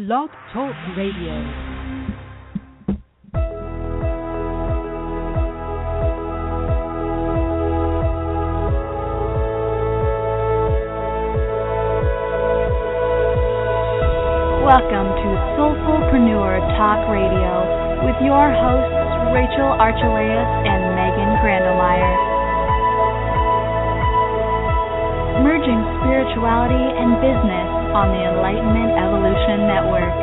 Blog Talk Radio. Welcome to Soulfulpreneur Talk Radio with your hosts Rachel Archelaus and Megan Grandelmeyer. Merging spirituality and business on the Enlightenment Evolution Network.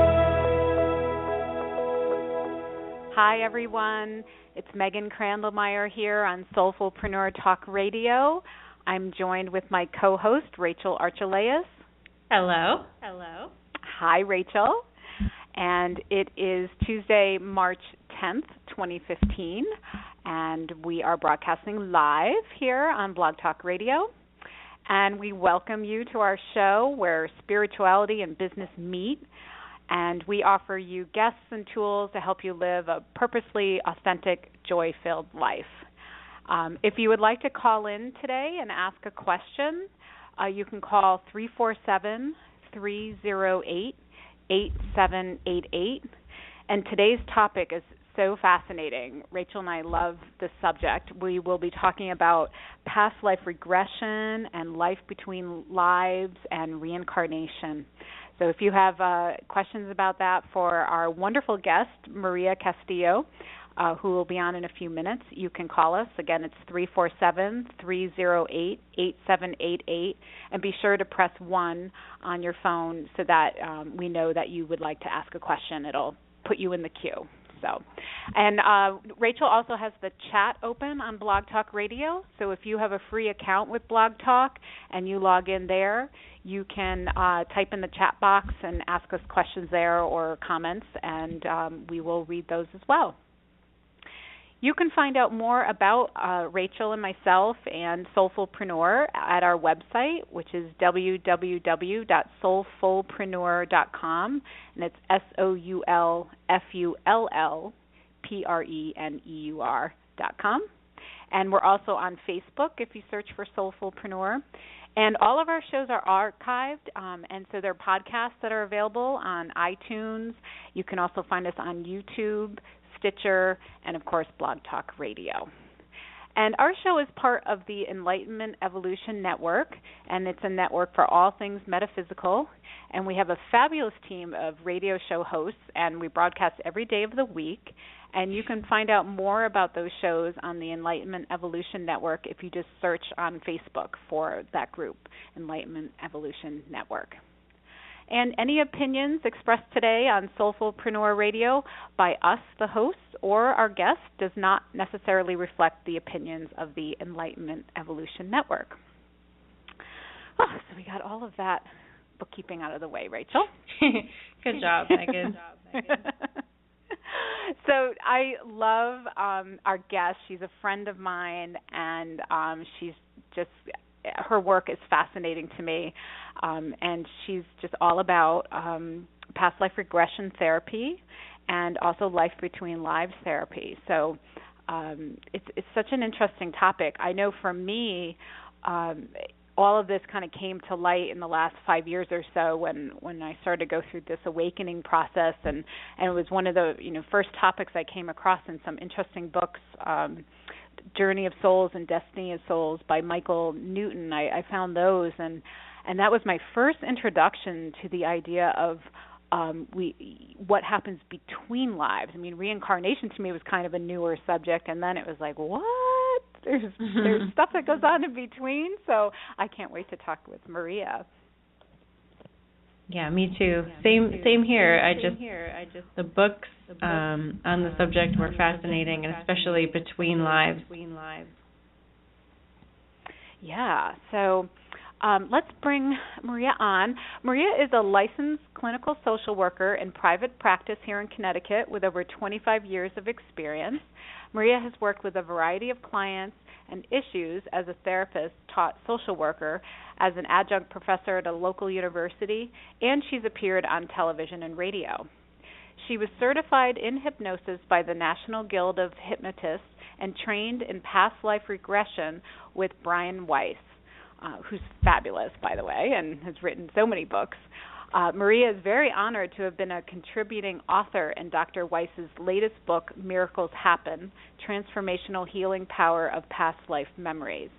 Hi everyone, it's Megan Grandelmeyer here on Soulfulpreneur Talk Radio. I'm joined with my co-host Rachel Archelaus. Hello. Hi, Rachel. And it is Tuesday, March 10th, 2015, and we are broadcasting live here on Blog Talk Radio. And we welcome you to our show where spirituality and business meet, and we offer you guests and tools to help you live a purposely authentic, joy-filled life. If you would like to call in today and ask a question, you can call 347-308-8788. And today's topic is so fascinating. Rachel and I love this subject. We will be talking about past life regression and life between lives and reincarnation. So if you have questions about that for our wonderful guest, Maria Castillo, who will be on in a few minutes, you can call us. Again, it's 347-308-8788. And be sure to press 1 on your phone so that we know that you would like to ask a question. It'll put you in the queue. And Rachel also has the chat open on Blog Talk Radio. So if you have a free account with Blog Talk and you log in there, you can type in the chat box and ask us questions there or comments, and we will read those as well. You can find out more about Rachel and myself and Soulfulpreneur at our website, which is www.soulfulpreneur.com, and it's SOULFULLPRENEUR.com. And we're also on Facebook if you search for Soulfulpreneur. And all of our shows are archived, and so they're podcasts that are available on iTunes. You can also find us on YouTube, Stitcher, and, of course, Blog Talk Radio. And our show is part of the Enlightenment Evolution Network, and it's a network for all things metaphysical. And we have a fabulous team of radio show hosts, and we broadcast every day of the week. And you can find out more about those shows on the Enlightenment Evolution Network if you just search on Facebook for that group, Enlightenment Evolution Network. And any opinions expressed today on Soulfulpreneur Radio by us, the hosts, or our guests does not necessarily reflect the opinions of the Enlightenment Evolution Network. Oh, so we got all of that bookkeeping out of the way, Rachel. Good job, Megan. So I love our guest. She's a friend of mine, and she's just her work is fascinating to me, and she's just all about past life regression therapy and also life between lives therapy. So it's such an interesting topic. I know for me, all of this kind of came to light in the last 5 years or so when I started to go through this awakening process, and it was one of the first topics I came across in some interesting books. Journey of Souls and Destiny of Souls by Michael Newton. I found those, and that was my first introduction to the idea of what happens between lives. I mean, reincarnation to me was kind of a newer subject, and then it was like, what? There's stuff that goes on in between, so I can't wait to talk with Maria. Yeah, me too. Same here. I just the books on the subject were fascinating, and especially between lives. Yeah. So let's bring Maria on. Maria is a licensed clinical social worker in private practice here in Connecticut with over 25 years of experience. Maria has worked with a variety of clients and issues as a therapist, taught social worker, as an adjunct professor at a local university, and she's appeared on television and radio. She was certified in hypnosis by the National Guild of Hypnotists and trained in past life regression with Brian Weiss, who's fabulous, by the way, and has written so many books. Maria is very honored to have been a contributing author in Dr. Weiss's latest book, Miracles Happen, Transformational Healing Power of Past Life Memories.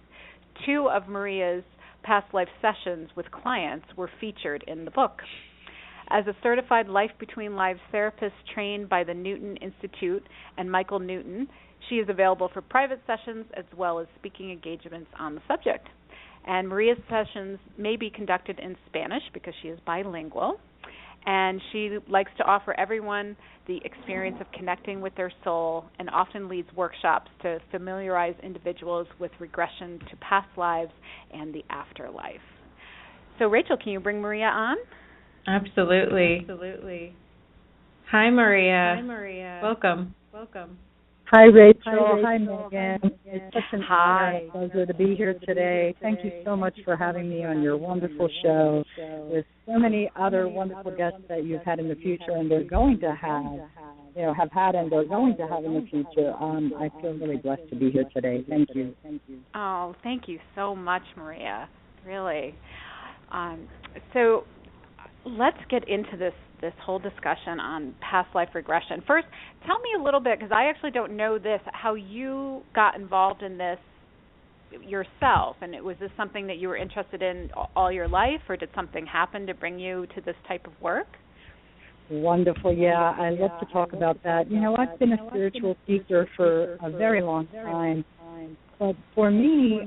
2 of Maria's past life sessions with clients were featured in the book. As a certified Life Between Lives therapist trained by the Newton Institute and Michael Newton, she is available for private sessions as well as speaking engagements on the subject. And Maria's sessions may be conducted in Spanish because she is bilingual. And she likes to offer everyone the experience of connecting with their soul and often leads workshops to familiarize individuals with regression to past lives and the afterlife. So, Rachel, can you bring Maria on? Absolutely. Hi, Maria. Welcome. Hi, Rachel. Hi, Megan. It's such an honor and pleasure to be here today. Thank you so much for having me on your wonderful show with so many other wonderful guests that you've had in the future and they're going to have had and they're going to have in the future. I feel really blessed to be here today. Thank you. Oh, thank you so much, Maria. Really. So let's get into this whole discussion on past life regression. First, tell me a little bit, because I actually don't know this, how you got involved in this yourself. And was this something that you were interested in all your life, or did something happen to bring you to this type of work? Wonderful. Yeah, I love to talk about that. You know, I've been a spiritual seeker for a very long time. But for me,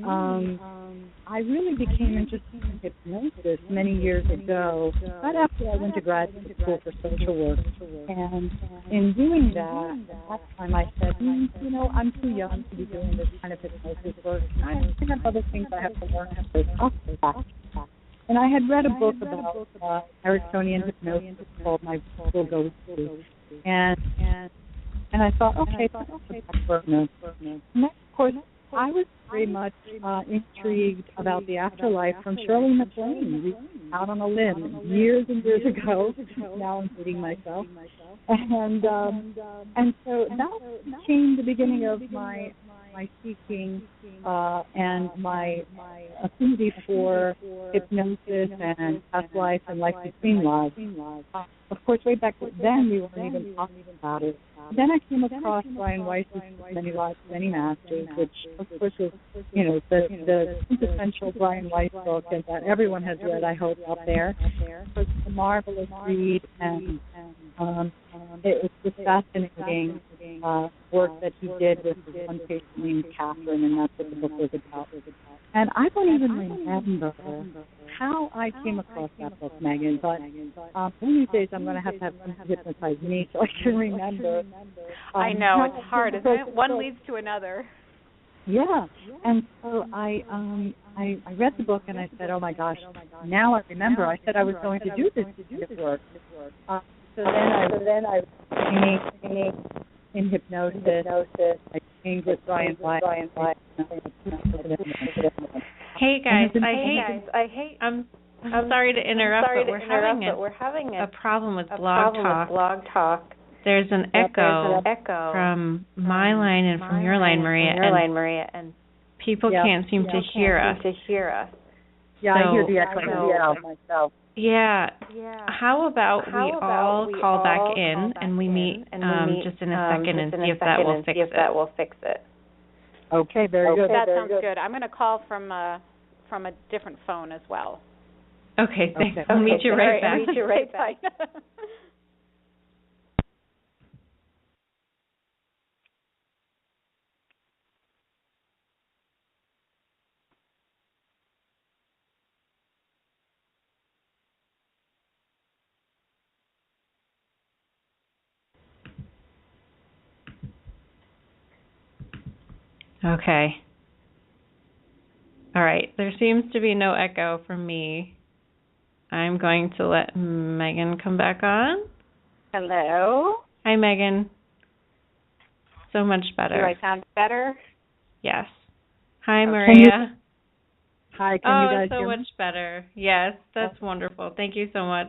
I really became interested in hypnosis many years ago, right after I went to graduate school for social work. And in doing that, at that time I said, you know, I'm too young to be doing this kind of hypnosis work. I have other things I have to learn. And I had read a book about Ericksonian hypnosis called My Book Will Go With You. And I thought, okay, that's hypnosis. And then, of course, I was very much intrigued about the afterlife from Shirley MacLaine, out on a limb years and years ago. Now I'm dating myself. And so that became the beginning of my seeking and my affinity for hypnosis and past life and life between lives. Of course, way back then we weren't even talking about it. Then I came across Brian Weiss's Many Lives, Many Masters, which of course is, you know, the quintessential Brian Weiss book and that everyone has read, I hope, out there. It's a marvelous read, and it was fascinating work that he did with his one patient named Catherine, and that's what the book was about. And I don't even remember how I came across that book, Megan, but one of these days I'm going to have someone hypnotize me so I can remember. I know, it's hard, isn't it? One leads to another. Yeah, and so I read the book and I said, oh my gosh, now I remember. I said I was going to do this work. So then I in hypnosis. I trained with Brian Weiss. Hey guys, I'm sorry to interrupt, but we're having a problem with Blog Talk. There's an echo from my line and from your line, Maria, and people can't seem to hear us. Yeah, I hear the echo myself. Yeah. How about we all call back in and we meet just in a second and see if that will fix it. Okay, very good. That sounds good. I'm going to call from a different phone as well. Okay, thanks. I'll meet you right back. Okay. All right. There seems to be no echo from me. I'm going to let Megan come back on. Hello. Hi, Megan. So much better. Do I sound better? Yes. Hi, Maria. Hi, can you guys so hear me? much better. Yes, that's wonderful. Thank you so much.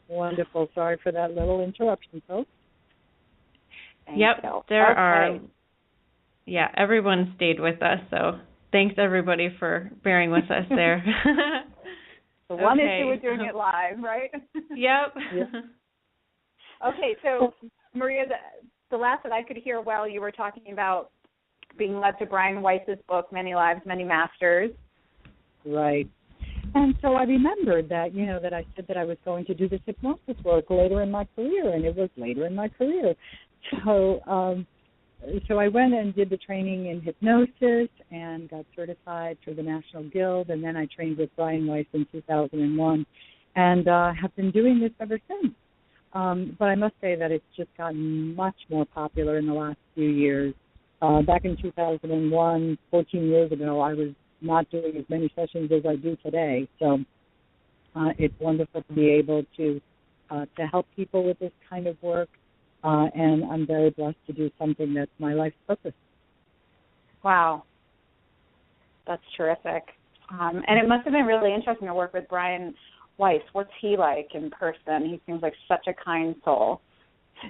Wonderful. Sorry for that little interruption, folks. Everyone stayed with us, so thanks everybody for bearing with us there. The one issue with doing it live, right? Yep. Okay, so Maria, the last that I could hear while you were talking about being led to Brian Weiss's book, Many Lives, Many Masters. Right. And so I remembered that, that I said that I was going to do this hypnosis work later in my career, and it was later in my career. So I went and did the training in hypnosis and got certified through the National Guild, and then I trained with Brian Weiss in 2001, and have been doing this ever since. But I must say that it's just gotten much more popular in the last few years. Back in 2001, 14 years ago, I was not doing as many sessions as I do today. So it's wonderful to be able to help people with this kind of work, and I'm very blessed to do something that's my life's purpose. Wow. That's terrific. And it must have been really interesting to work with Brian Weiss. What's he like in person? He seems like such a kind soul.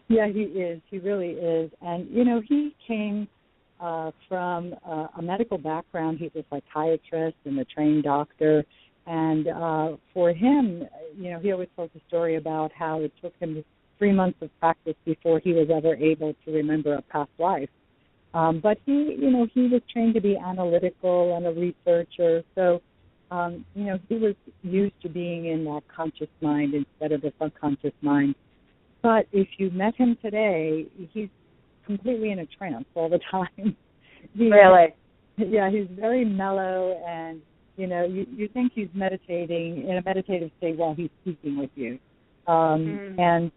Yeah, he is. He really is. And, he came from a medical background. He's a psychiatrist and a trained doctor. And for him, he always tells a story about how it took him 3 months of practice before he was ever able to remember a past life. But he was trained to be analytical and a researcher. So, he was used to being in that conscious mind instead of the subconscious mind. But if you met him today, he's completely in a trance all the time. Really? Yeah, he's very mellow, and, you think he's meditating in a meditative state while he's speaking with you. And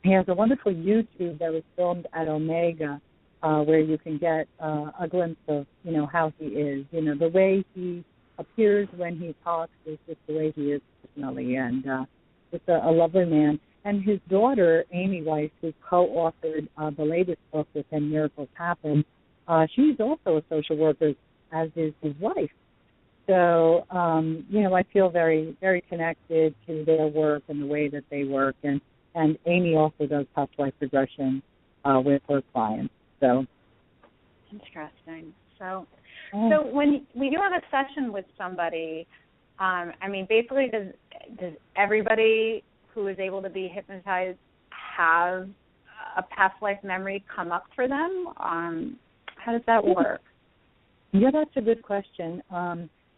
he has a wonderful YouTube that was filmed at Omega, where you can get a glimpse of, how he is. The way he appears when he talks is just the way he is personally, and just a lovely man. And his daughter, Amy Weiss, who co-authored the latest book with When Miracles Happen, she's also a social worker, as is his wife. So, I feel very, very connected to their work and the way that they work. And Amy also does past life regression with her clients. So interesting. So when you have a session with somebody, basically does everybody who is able to be hypnotized have a past life memory come up for them? How does that work? Yeah, that's a good question.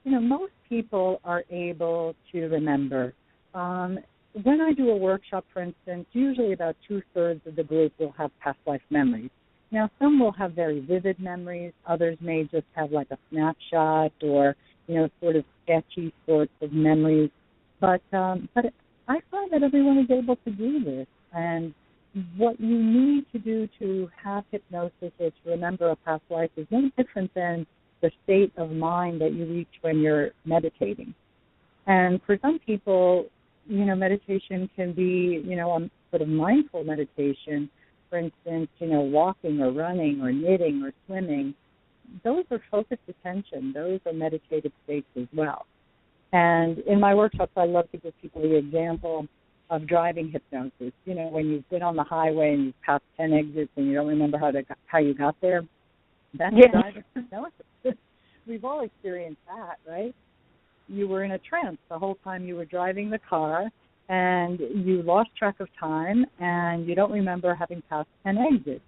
Most people are able to remember. When I do a workshop, for instance, usually about 2/3 of the group will have past life memories. Now, some will have very vivid memories. Others may just have like a snapshot or, sort of sketchy sorts of memories. But I find that everyone is able to do this. And what you need to do to have hypnosis or to remember a past life is no different than the state of mind that you reach when you're meditating. And for some people, meditation can be, a sort of mindful meditation. For instance, walking or running or knitting or swimming. Those are focused attention. Those are meditative states as well. And in my workshops, I love to give people the example of driving hypnosis. When you've been on the highway and you've passed 10 exits and you don't remember how you got there, that's driving hypnosis. We've all experienced that, right? You were in a trance the whole time you were driving the car, and you lost track of time, and you don't remember having passed 10 exits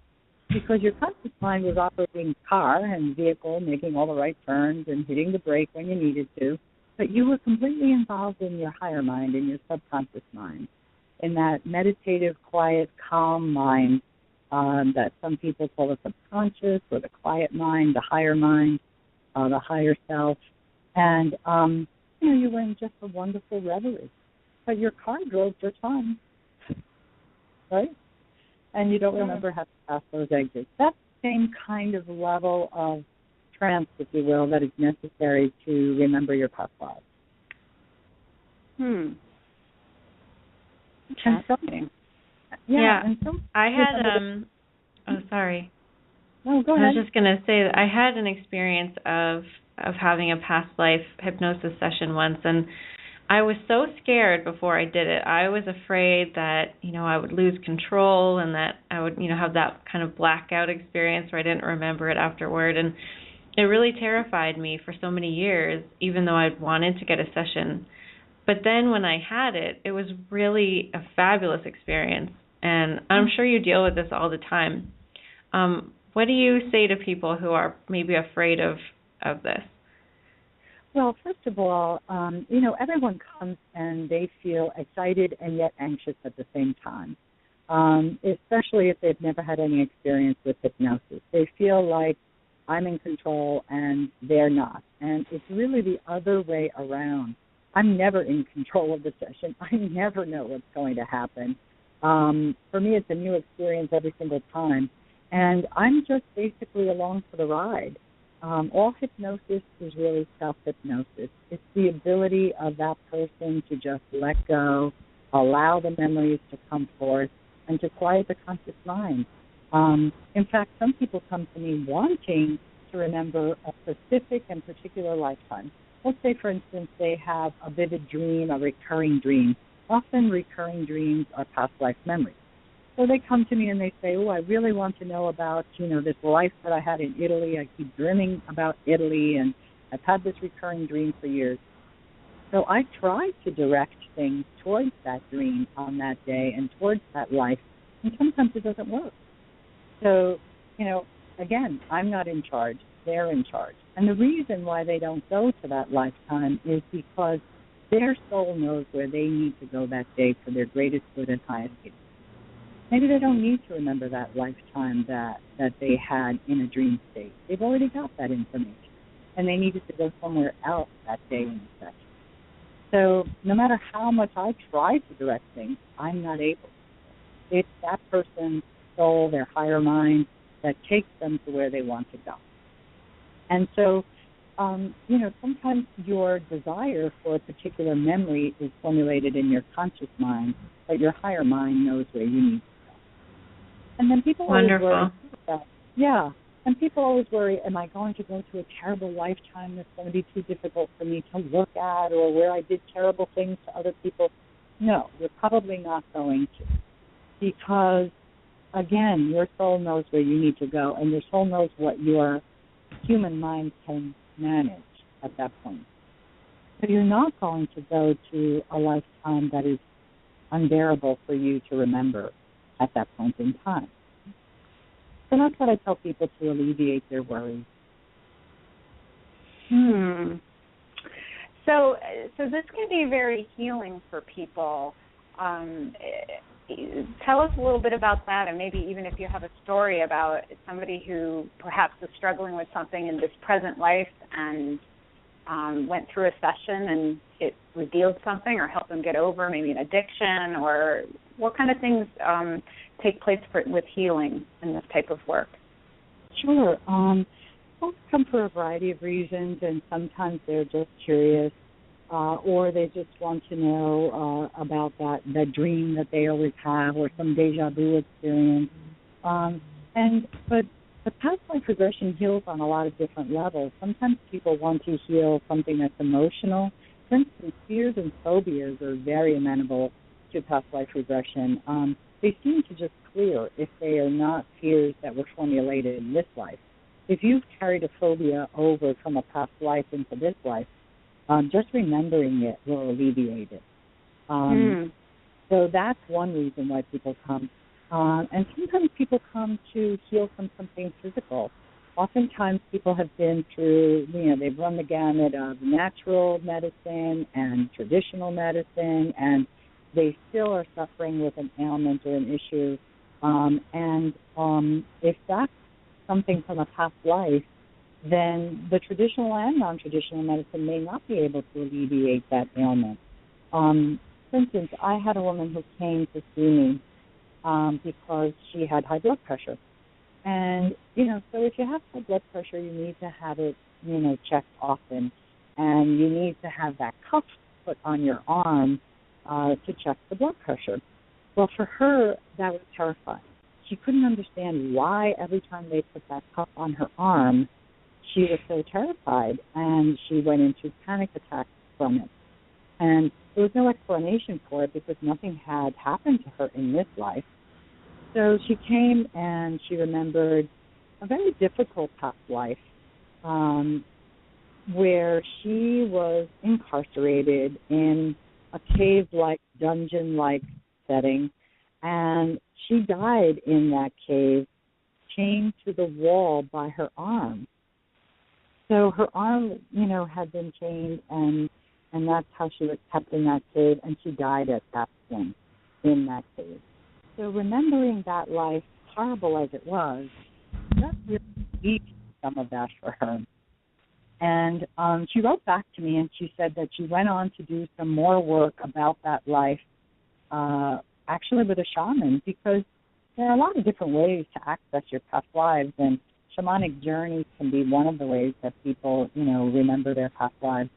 because your conscious mind was operating the car and vehicle, making all the right turns and hitting the brake when you needed to, but you were completely involved in your higher mind, in your subconscious mind, in that meditative, quiet, calm mind that some people call the subconscious or the quiet mind, the higher mind, the higher self. And, you were in just a wonderful reverie. But your car drove just fine, right? And you don't remember how to pass those exits. That's the same kind of level of trance, if you will, that is necessary to remember your past lives. Interesting. Yeah. And so I had, sorry. No, go ahead. I was just going to say that I had an experience of having a past life hypnosis session once, and I was so scared before I did it. I was afraid that, I would lose control and that I would, have that kind of blackout experience where I didn't remember it afterward. And it really terrified me for so many years, even though I'd wanted to get a session. But then when I had it, it was really a fabulous experience. And I'm sure you deal with this all the time. What do you say to people who are maybe afraid of this? Well, first of all, everyone comes and they feel excited and yet anxious at the same time, especially if they've never had any experience with hypnosis. They feel like I'm in control and they're not. And it's really the other way around. I'm never in control of the session. I never know what's going to happen. For me, it's a new experience every single time. And I'm just basically along for the ride. All hypnosis is really self-hypnosis. It's the ability of that person to just let go, allow the memories to come forth, and to quiet the conscious mind. In fact, some people come to me wanting to remember a specific and particular lifetime. Let's say, for instance, they have a vivid dream, a recurring dream. Often recurring dreams are past life memories. So they come to me and they say, I really want to know about, this life that I had in Italy. I keep dreaming about Italy, and I've had this recurring dream for years. So I try to direct things towards that dream on that day and towards that life, and sometimes it doesn't work. So, again, I'm not in charge. They're in charge. And the reason why they don't go to that lifetime is because their soul knows where they need to go that day for their greatest good and highest good. Maybe they don't need to remember that lifetime that they had in a dream state. They've already got that information, and they needed to go somewhere else that day in the session. So no matter how much I try to direct things, I'm not able. It's that person's soul, their higher mind, that takes them to where they want to go. And so, sometimes your desire for a particular memory is formulated in your conscious mind, but your higher mind knows where you need to go. And then people always worry about, and people always worry, am I going to go to a terrible lifetime that's going to be too difficult for me to look at, or where I did terrible things to other people? No, you're probably not going to, because, again, your soul knows where you need to go, and your soul knows what your human mind can manage at that point. So you're not going to go to a lifetime that is unbearable for you to remember at that point in time. So that's what I tell people to alleviate their worries. So this can be very healing for people. Tell us a little bit about that, and maybe even if you have a story about somebody who perhaps is struggling with something in this present life and went through a session and it revealed something or helped them get over maybe an addiction, or what kind of things take place with healing in this type of work? Sure. Folks come for a variety of reasons, and sometimes they're just curious. Or they just want to know about that dream that they always have, or some deja vu experience. But past life regression heals on a lot of different levels. Sometimes people want to heal something that's emotional. For instance, fears and phobias are very amenable to past life regression. They seem to just clear if they are not fears that were formulated in this life. If you've carried a phobia over from a past life into this life, just remembering it will alleviate it. So that's one reason why people come. And sometimes people come to heal from something physical. Oftentimes people have been through, they've run the gamut of natural medicine and traditional medicine, and they still are suffering with an ailment or an issue. If that's something from a past life, then the traditional and non-traditional medicine may not be able to alleviate that ailment. For instance, I had a woman who came to see me because she had high blood pressure. And, so if you have high blood pressure, you need to have it, checked often. And you need to have that cuff put on your arm to check the blood pressure. Well, for her, that was terrifying. She couldn't understand why every time they put that cuff on her arm, she was so terrified, and she went into panic attacks from it. And there was no explanation for it because nothing had happened to her in this life. So she came and she remembered a very difficult past life where she was incarcerated in a cave-like, dungeon-like setting, and she died in that cave, chained to the wall by her arm. So her arm, had been chained, and that's how she was kept in that cave, and she died at that point in that cave. So remembering that life, horrible as it was, that really eats some of that for her. And she wrote back to me, and she said that she went on to do some more work about that life, actually with a shaman, because there are a lot of different ways to access your past lives, and shamanic journeys can be one of the ways that people, remember their past lives.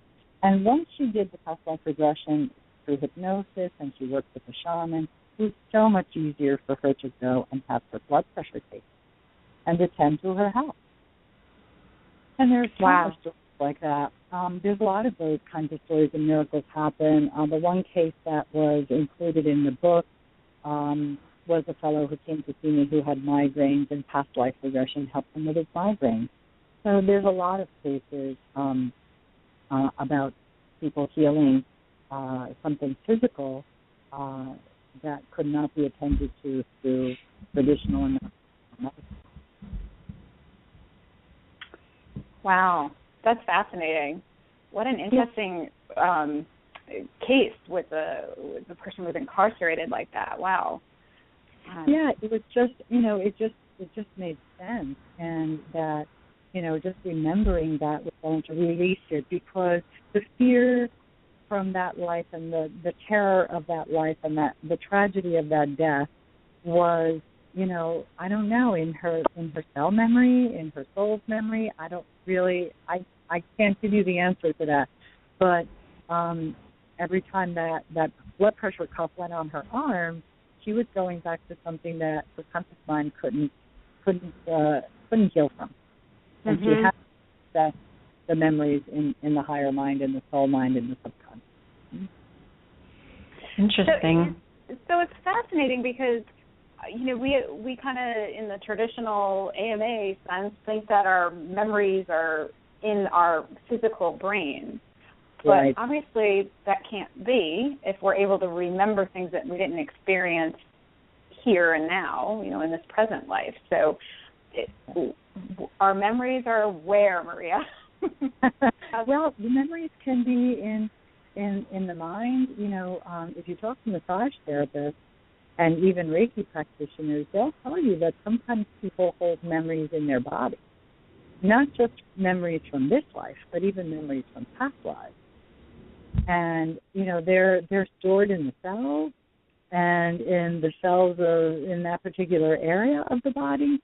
And once she did the past life regression through hypnosis and she worked with a shaman, it was so much easier for her to go and have her blood pressure taken and attend to her health. And there's so much stories like that. There's a lot of those kinds of stories and miracles happen. The one case that was included in the book was a fellow who came to see me who had migraines, and past life regression helped him with his migraines. So there's a lot of cases about people healing something physical that could not be attended to through traditional medicine. Wow, that's fascinating. What an interesting case with the person who was incarcerated like that. Wow. It was just, it just made sense, and that, just remembering that was going to release it, because the fear from that life and the terror of that life and that the tragedy of that death was, I don't know, in her cell memory, in her soul's memory. I don't really, I can't give you the answer to that, but every time that blood pressure cuff went on her arm, she was going back to something that her conscious mind couldn't heal from, and she had the memories in the higher mind, in the soul mind, in the subconscious. Interesting. So it's fascinating because we kind of in the traditional AMA sense think that our memories are in our physical brain. But obviously that can't be if we're able to remember things that we didn't experience here and now, in this present life. So our memories are where, Maria? Well, the memories can be in the mind. If you talk to massage therapists and even Reiki practitioners, they'll tell you that sometimes people hold memories in their body. Not just memories from this life, but even memories from past lives. And, they're stored in the cells and in the cells in that particular area of the body.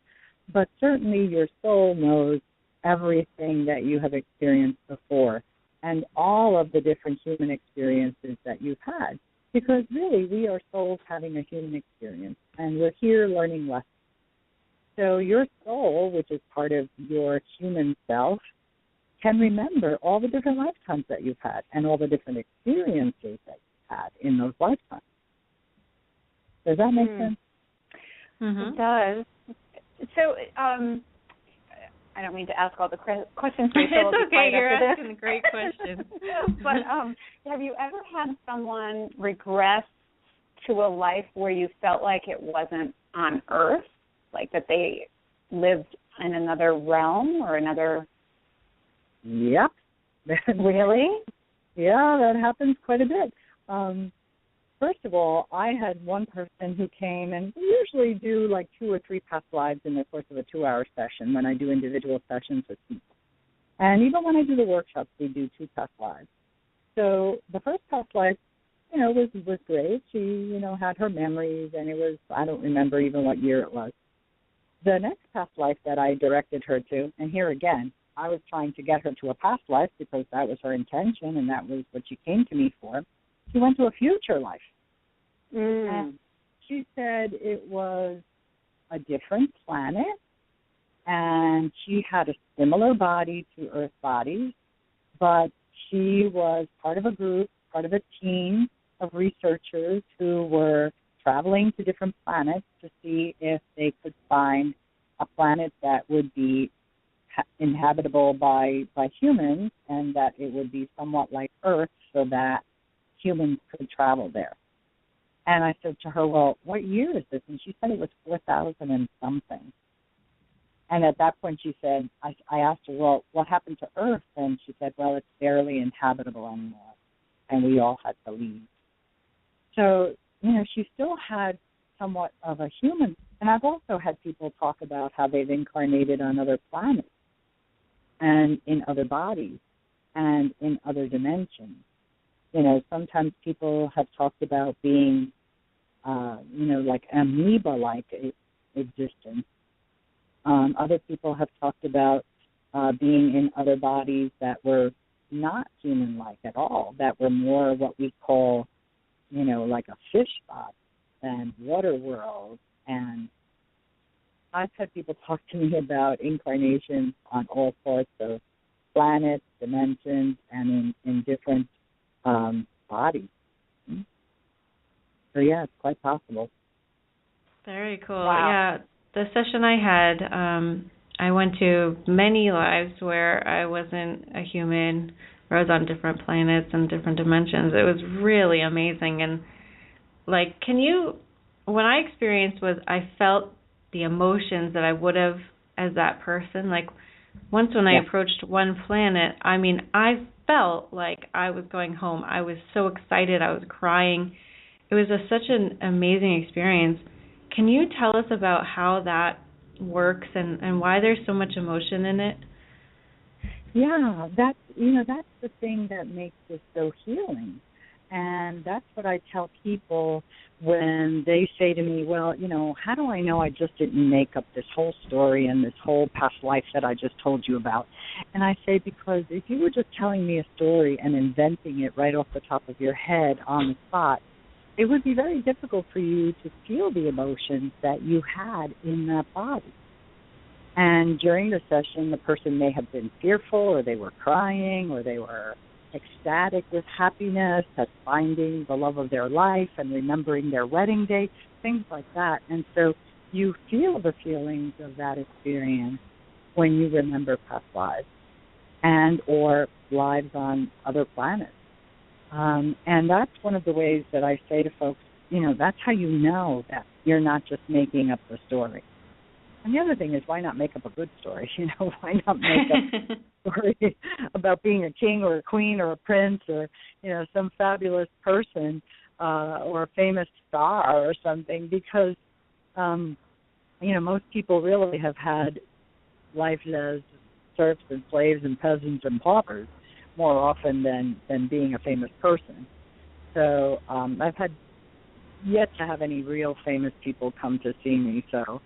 But certainly your soul knows everything that you have experienced before and all of the different human experiences that you've had. Because really, we are souls having a human experience, and we're here learning lessons. So your soul, which is part of your human self, can remember all the different lifetimes that you've had and all the different experiences that you've had in those lifetimes. Does that make sense? Mm-hmm. It does. So, I don't mean to ask all the questions. It's okay. You're asking a great question. But have you ever had someone regress to a life where you felt like it wasn't on Earth, like that they lived in another realm or another? Yep. Really? Yeah, that happens quite a bit. First of all, I had one person who came, and we usually do like 2 or 3 past lives in the course of a 2-hour session when I do individual sessions with people. And even when I do the workshops, we do 2 past lives. So the first past life, was great. She, had her memories, and it was, I don't remember even what year it was. The next past life that I directed her to, and here again, I was trying to get her to a past life because that was her intention and that was what she came to me for. She went to a future life. And she said it was a different planet, and she had a similar body to Earth bodies, but she was part of a group, part of a team of researchers who were traveling to different planets to see if they could find a planet that would be inhabitable by humans, and that it would be somewhat like Earth, so that humans could travel there. And I said to her, well, what year is this? And she said it was 4,000 and something. And at that point she said, I asked her, well, what happened to Earth? And she said, well, it's barely inhabitable anymore. And we all had to leave. So, she still had somewhat of a human. And I've also had people talk about how they've incarnated on other planets and in other bodies and in other dimensions. Sometimes people have talked about being, like amoeba-like existence. Other people have talked about being in other bodies that were not human-like at all, that were more what we call, like a fish body and water world. And I've had people talk to me about incarnations on all sorts of planets, dimensions, and in different bodies. So, yeah, it's quite possible. Very cool. Wow. Yeah, the session I had, I went to many lives where I wasn't a human, where I was on different planets and different dimensions. It was really amazing. And, what I experienced was I felt the emotions that I would have as that person. Once when I approached one planet, I felt like I was going home. I was so excited. I was crying. It was such an amazing experience. Can you tell us about how that works and why there's so much emotion in it? Yeah, that's the thing that makes this so healing. And that's what I tell people when they say to me, well, how do I know I just didn't make up this whole story and this whole past life that I just told you about? And I say, because if you were just telling me a story and inventing it right off the top of your head on the spot, it would be very difficult for you to feel the emotions that you had in that body. And during the session, the person may have been fearful, or they were crying, or they were ecstatic with happiness at finding the love of their life and remembering their wedding date, things like that. And so you feel the feelings of that experience when you remember past lives and or lives on other planets. And that's one of the ways that I say to folks, that's how you know that you're not just making up the story. And the other thing is, why not make up a good story? Why not make up a story about being a king or a queen or a prince or, some fabulous person or a famous star or something? Because, most people really have had life as serfs and slaves and peasants and paupers more often than being a famous person. So I've had yet to have any real famous people come to see me. So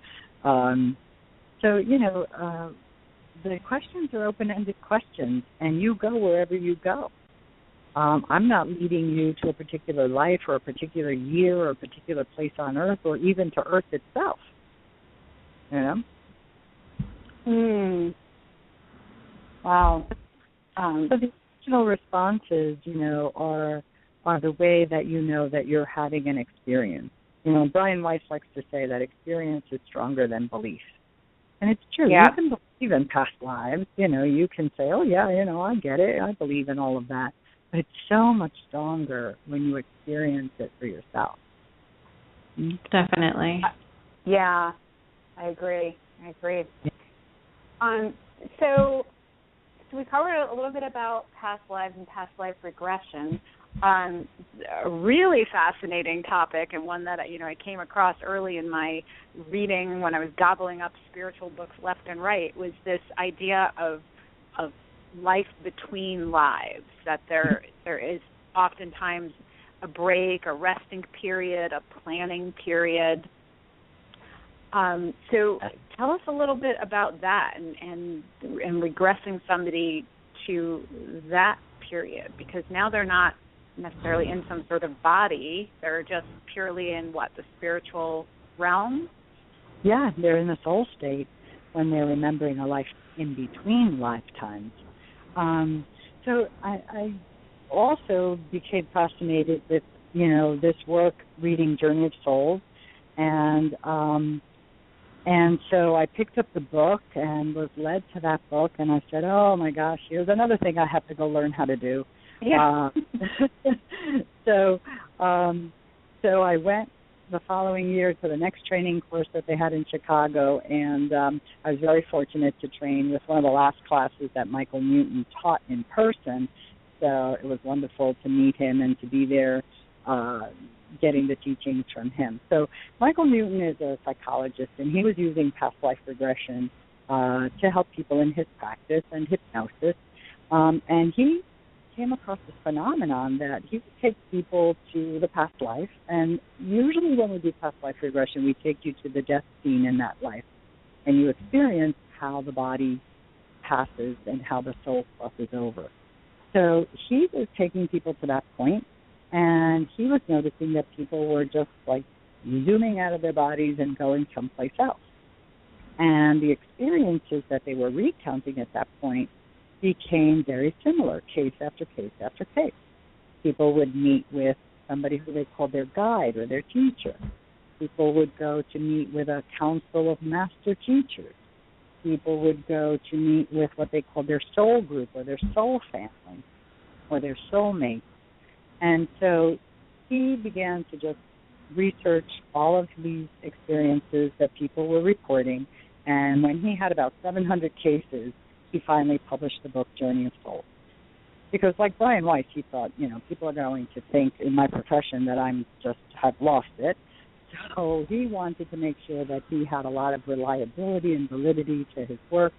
the questions are open-ended questions, and you go wherever you go. I'm not leading you to a particular life or a particular year or a particular place on Earth or even to Earth itself. Wow. So the emotional responses, are the way that you know that you're having an experience. Brian Weiss likes to say that experience is stronger than belief. And it's true. Yeah. You can believe in past lives. You can say, oh, yeah, I get it. I believe in all of that. But it's so much stronger when you experience it for yourself. Definitely. Yeah, I agree. So we covered a little bit about past lives and past life regression. A really fascinating topic, and one that I came across early in my reading when I was gobbling up spiritual books left and right, was this idea of life between lives, that there is oftentimes a break, a resting period, a planning period. So tell us a little bit about that and regressing somebody to that period, because now they're not necessarily in some sort of body. They're just purely in the spiritual realm? Yeah, they're in the soul state when they're remembering a life in between lifetimes. So I also became fascinated with, this work, reading Journey of Souls, and so I picked up the book and was led to that book, and I said, oh my gosh, here's another thing I have to go learn how to do. Yeah. So I went the following year to the next training course that they had in Chicago, and I was very fortunate to train with one of the last classes that Michael Newton taught in person. So it was wonderful to meet him and to be there getting the teachings from him. So Michael Newton is a psychologist, and he was using past life regression to help people in his practice and hypnosis. And he came across this phenomenon that he would take people to the past life, and usually when we do past life regression, we take you to the death scene in that life, and you experience how the body passes and how the soul crosses over. So he was taking people to that point, and he was noticing that people were just like zooming out of their bodies and going someplace else. And the experiences that they were recounting at that point became very similar, case after case after case. People would meet with somebody who they called their guide or their teacher. People would go to meet with a council of master teachers. People would go to meet with what they called their soul group or their soul family or their soulmate. And so he began to just research all of these experiences that people were reporting. And when he had about 700 cases, he finally published the book Journey of Soul. Because like Brian Weiss, he thought, people are going to think in my profession that I'm just have lost it. So he wanted to make sure that he had a lot of reliability and validity to his work.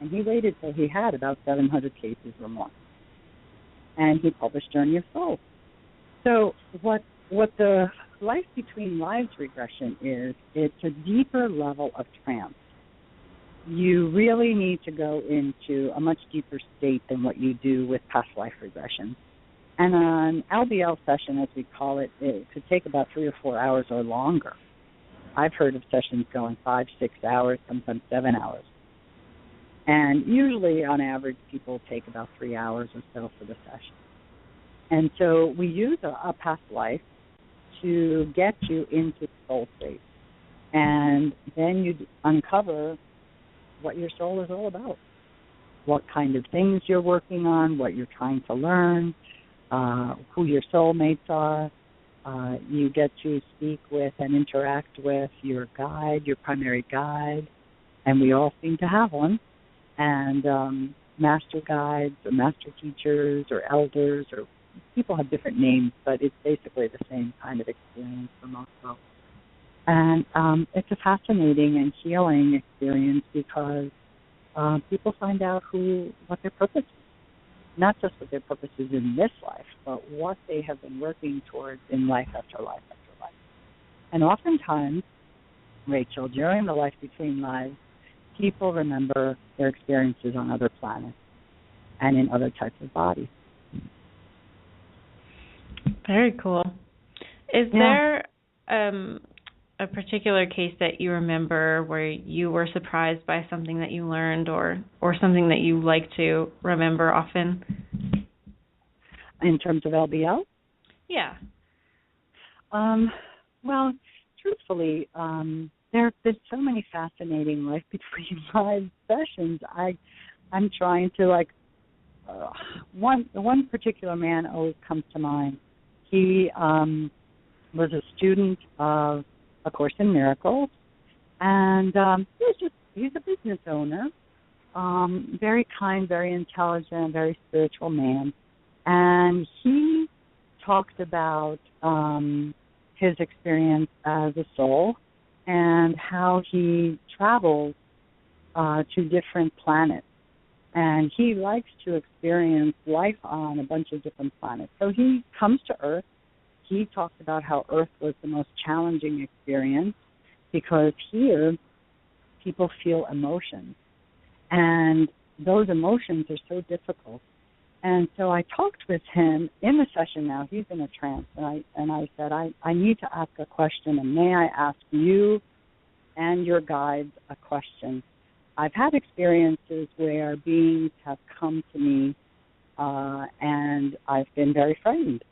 And he waited till he had about 700 cases or more. And he published Journey of Soul. So what the life between lives regression is, it's a deeper level of trance. You really need to go into a much deeper state than what you do with past life regression. And an LBL session, as we call it, it could take about 3 or 4 hours or longer. I've heard of sessions going 5, 6 hours, sometimes 7 hours. And usually, on average, people take about 3 hours or so for the session. And so we use a past life to get you into soul state. And then you uncover what your soul is all about, what kind of things you're working on, what you're trying to learn, who your soulmates are. You get to speak with and interact with your guide, your primary guide, and we all seem to have one, and master guides or master teachers or elders, or people have different names, but it's basically the same kind of experience for most folks. And it's a fascinating and healing experience because people find out what their purpose is. Not just what their purpose is in this life, but what they have been working towards in life after life after life. And oftentimes, Rachel, during the life between lives, people remember their experiences on other planets and in other types of bodies. Very cool. Is there a particular case that you remember where you were surprised by something that you learned or something that you like to remember often? In terms of LBL? Yeah. Well, truthfully, there have been so many fascinating life between lives sessions. I'm trying to, one particular man always comes to mind. He was a student of A Course in Miracles, and he's a business owner, very kind, very intelligent, very spiritual man, and he talked about his experience as a soul and how he travels to different planets, and he likes to experience life on a bunch of different planets. So he comes to Earth. He talked about how Earth was the most challenging experience because here people feel emotions, and those emotions are so difficult. And so I talked with him in the session now. He's in a trance, and I said, I need to ask a question, and may I ask you and your guides a question? I've had experiences where beings have come to me, and I've been very frightened.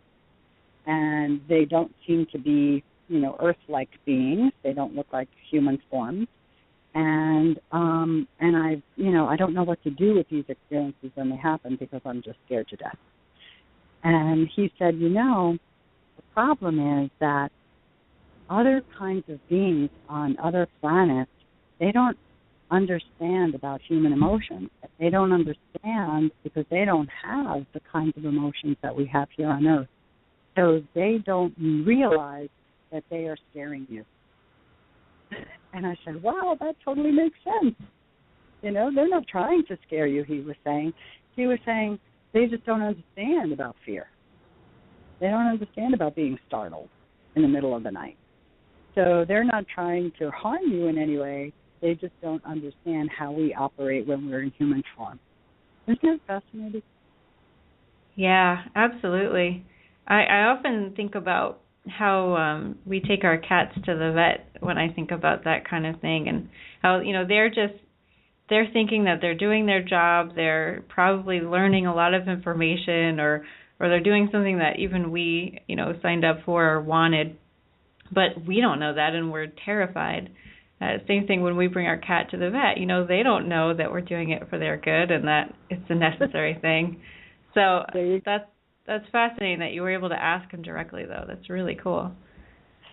And they don't seem to be, Earth-like beings. They don't look like human forms. And I don't know what to do with these experiences when they happen because I'm just scared to death. And he said, the problem is that other kinds of beings on other planets, they don't understand about human emotions. They don't understand because they don't have the kinds of emotions that we have here on Earth. So they don't realize that they are scaring you. And I said, wow, that totally makes sense. They're not trying to scare you, he was saying. He was saying they just don't understand about fear. They don't understand about being startled in the middle of the night. So they're not trying to harm you in any way. They just don't understand how we operate when we're in human form. Isn't that fascinating? Yeah, absolutely. I often think about how we take our cats to the vet when I think about that kind of thing, and how they're thinking that they're doing their job. They're probably learning a lot of information, or they're doing something that even we signed up for or wanted, but we don't know that, and we're terrified. Same thing when we bring our cat to the vet. They don't know that we're doing it for their good and that it's a necessary thing. So that's fascinating that you were able to ask him directly, though. That's really cool.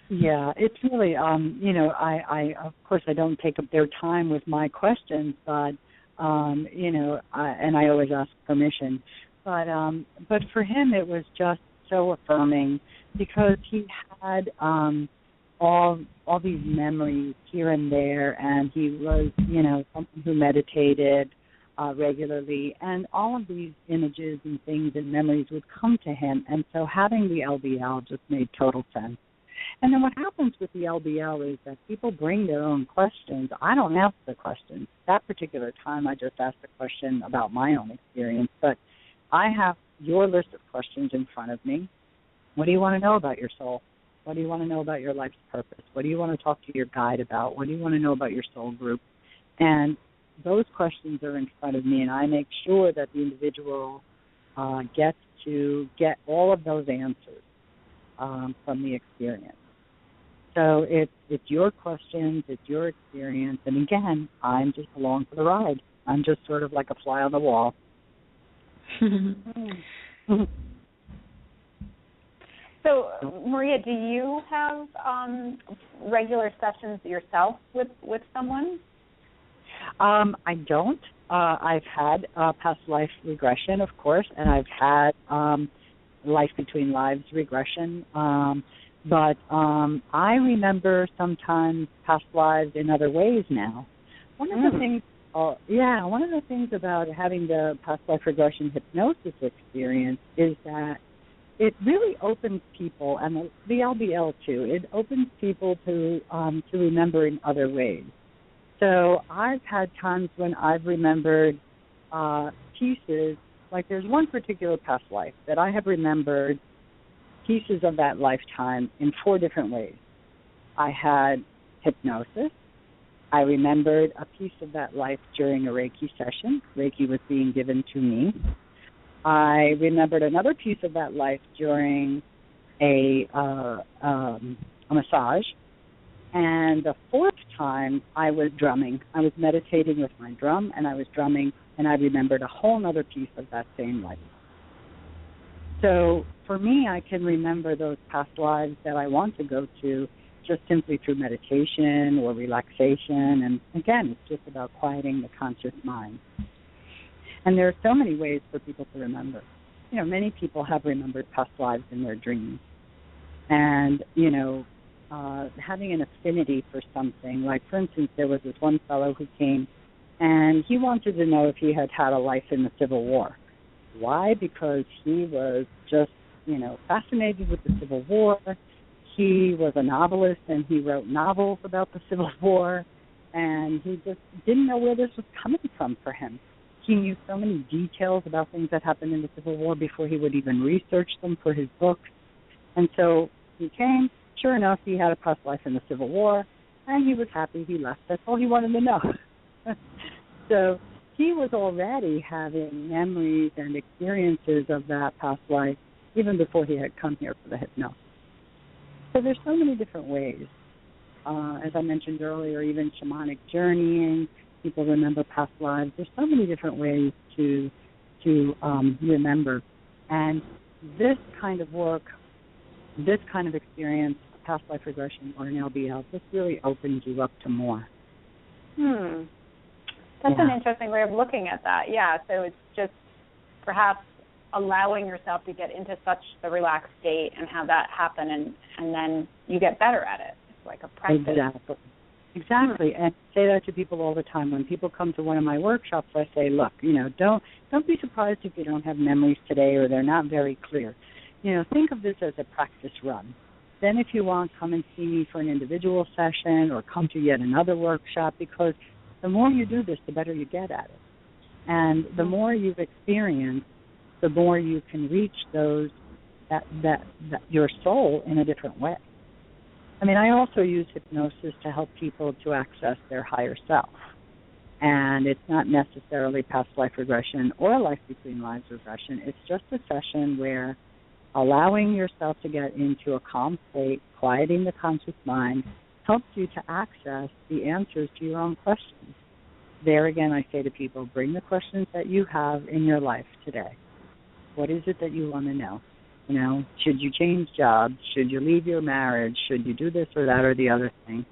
Yeah, it's really, I of course I don't take up their time with my questions, but and I always ask permission. But for him it was just so affirming because he had all these memories here and there, and he was someone who meditated regularly, and all of these images and things and memories would come to him, and so having the LBL just made total sense. And then what happens with the LBL is that people bring their own questions. I don't ask the questions. That particular time I just asked a question about my own experience, but I have your list of questions in front of me. What do you want to know about your soul? What do you want to know about your life's purpose? What do you want to talk to your guide about? What do you want to know about your soul group? And those questions are in front of me, and I make sure that the individual gets to get all of those answers from the experience. So it's your questions, it's your experience, and again, I'm just along for the ride. I'm just sort of like a fly on the wall. So, Maria, do you have regular sessions yourself with someone? I don't. I've had past life regression, of course, and I've had life between lives regression. But I remember sometimes past lives in other ways now. One of the things about having the past life regression hypnosis experience is that it really opens people, and the LBL too, it opens people to remember in other ways. So I've had times when I've remembered pieces, like there's one particular past life that I have remembered pieces of that lifetime in 4 different ways. I had hypnosis. I remembered a piece of that life during a Reiki session. Reiki was being given to me. I remembered another piece of that life during a massage. And the 4th time, I was drumming. I was meditating with my drum, and I was drumming, and I remembered a whole other piece of that same life. So for me, I can remember those past lives that I want to go to just simply through meditation or relaxation. And again, it's just about quieting the conscious mind. And there are so many ways for people to remember. Many people have remembered past lives in their dreams. And, having an affinity for something. Like, for instance, there was this one fellow who came, and he wanted to know if he had had a life in the Civil War. Why? Because he was just, fascinated with the Civil War. He was a novelist, and he wrote novels about the Civil War, and he just didn't know where this was coming from for him. He knew so many details about things that happened in the Civil War before he would even research them for his books. And so he came. Sure enough, he had a past life in the Civil War, and he was happy he left. That's all he wanted to know. So he was already having memories and experiences of that past life even before he had come here for the hypnosis. So there's so many different ways. As I mentioned earlier, even shamanic journeying, people remember past lives. There's so many different ways to remember. And this kind of work, this kind of experience, past life regression or an LBL, this really opens you up to more. That's an interesting way of looking at that. Yeah, so it's just perhaps allowing yourself to get into such a relaxed state and have that happen, and then you get better at it. It's like a practice. Exactly. And I say that to people all the time. When people come to one of my workshops, I say, look, don't be surprised if you don't have memories today or they're not very clear. Think of this as a practice run. Then if you want, come and see me for an individual session or come to yet another workshop, because the more you do this, the better you get at it. And the more you've experienced, the more you can reach those that your soul in a different way. I mean, I also use hypnosis to help people to access their higher self. And it's not necessarily past life regression or life between lives regression. It's just a session where allowing yourself to get into a calm state, quieting the conscious mind, helps you to access the answers to your own questions. There again, I say to people, bring the questions that you have in your life today. What is it that you want to know? Should you change jobs? Should you leave your marriage? Should you do this or that or the other thing?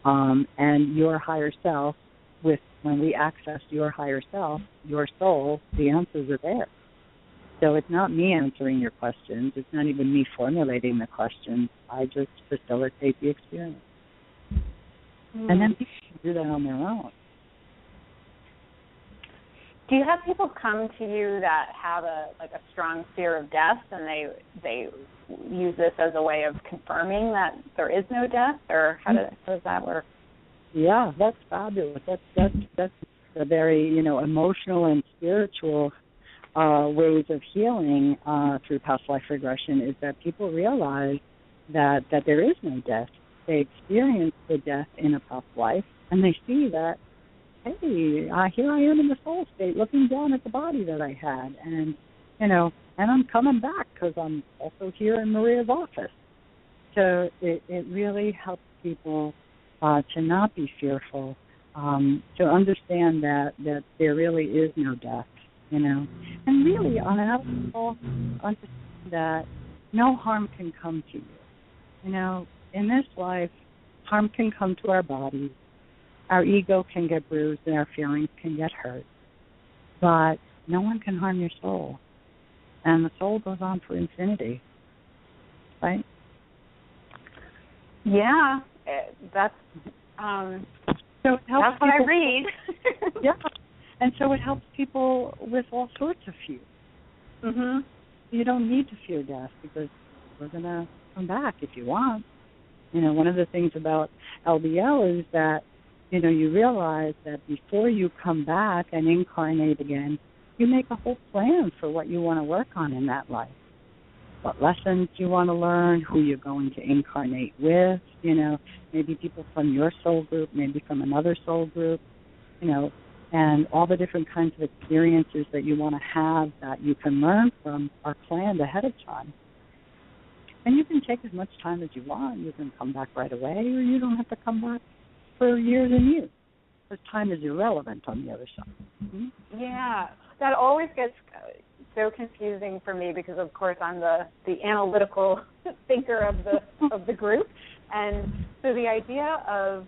And your higher self, when we access your higher self, your soul, the answers are there. So it's not me answering your questions. It's not even me formulating the questions. I just facilitate the experience. And then people can do that on their own. Do you have people come to you that have a strong fear of death, and they use this as a way of confirming that there is no death, or how does that work? Yeah, that's fabulous. That's a very emotional and spiritual ways of healing through past life regression, is that people realize that there is no death. They experience the death in a past life, and they see that, hey, here I am in the soul state looking down at the body that I had, and I'm coming back because I'm also here in Maria's office. So it really helps people to not be fearful, to understand that there really is no death, and really on another level, understand that no harm can come to you. In this life, harm can come to our bodies. Our ego can get bruised and our feelings can get hurt. But no one can harm your soul. And the soul goes on for infinity. Right? Yeah. That's so it helps that's what I read. Yeah. And so it helps people with all sorts of fears. Mm-hmm. You don't need to fear death, because we're going to come back if you want. One of the things about LBL is that you realize that before you come back and incarnate again, you make a whole plan for what you want to work on in that life. What lessons you want to learn, who you're going to incarnate with, maybe people from your soul group, maybe from another soul group, and all the different kinds of experiences that you want to have that you can learn from are planned ahead of time. And you can take as much time as you want. You can come back right away, or you don't have to come back for years and years, because time is irrelevant on the other side. Mm-hmm. Yeah, that always gets so confusing for me, because of course I'm the analytical thinker of the group, and so the idea of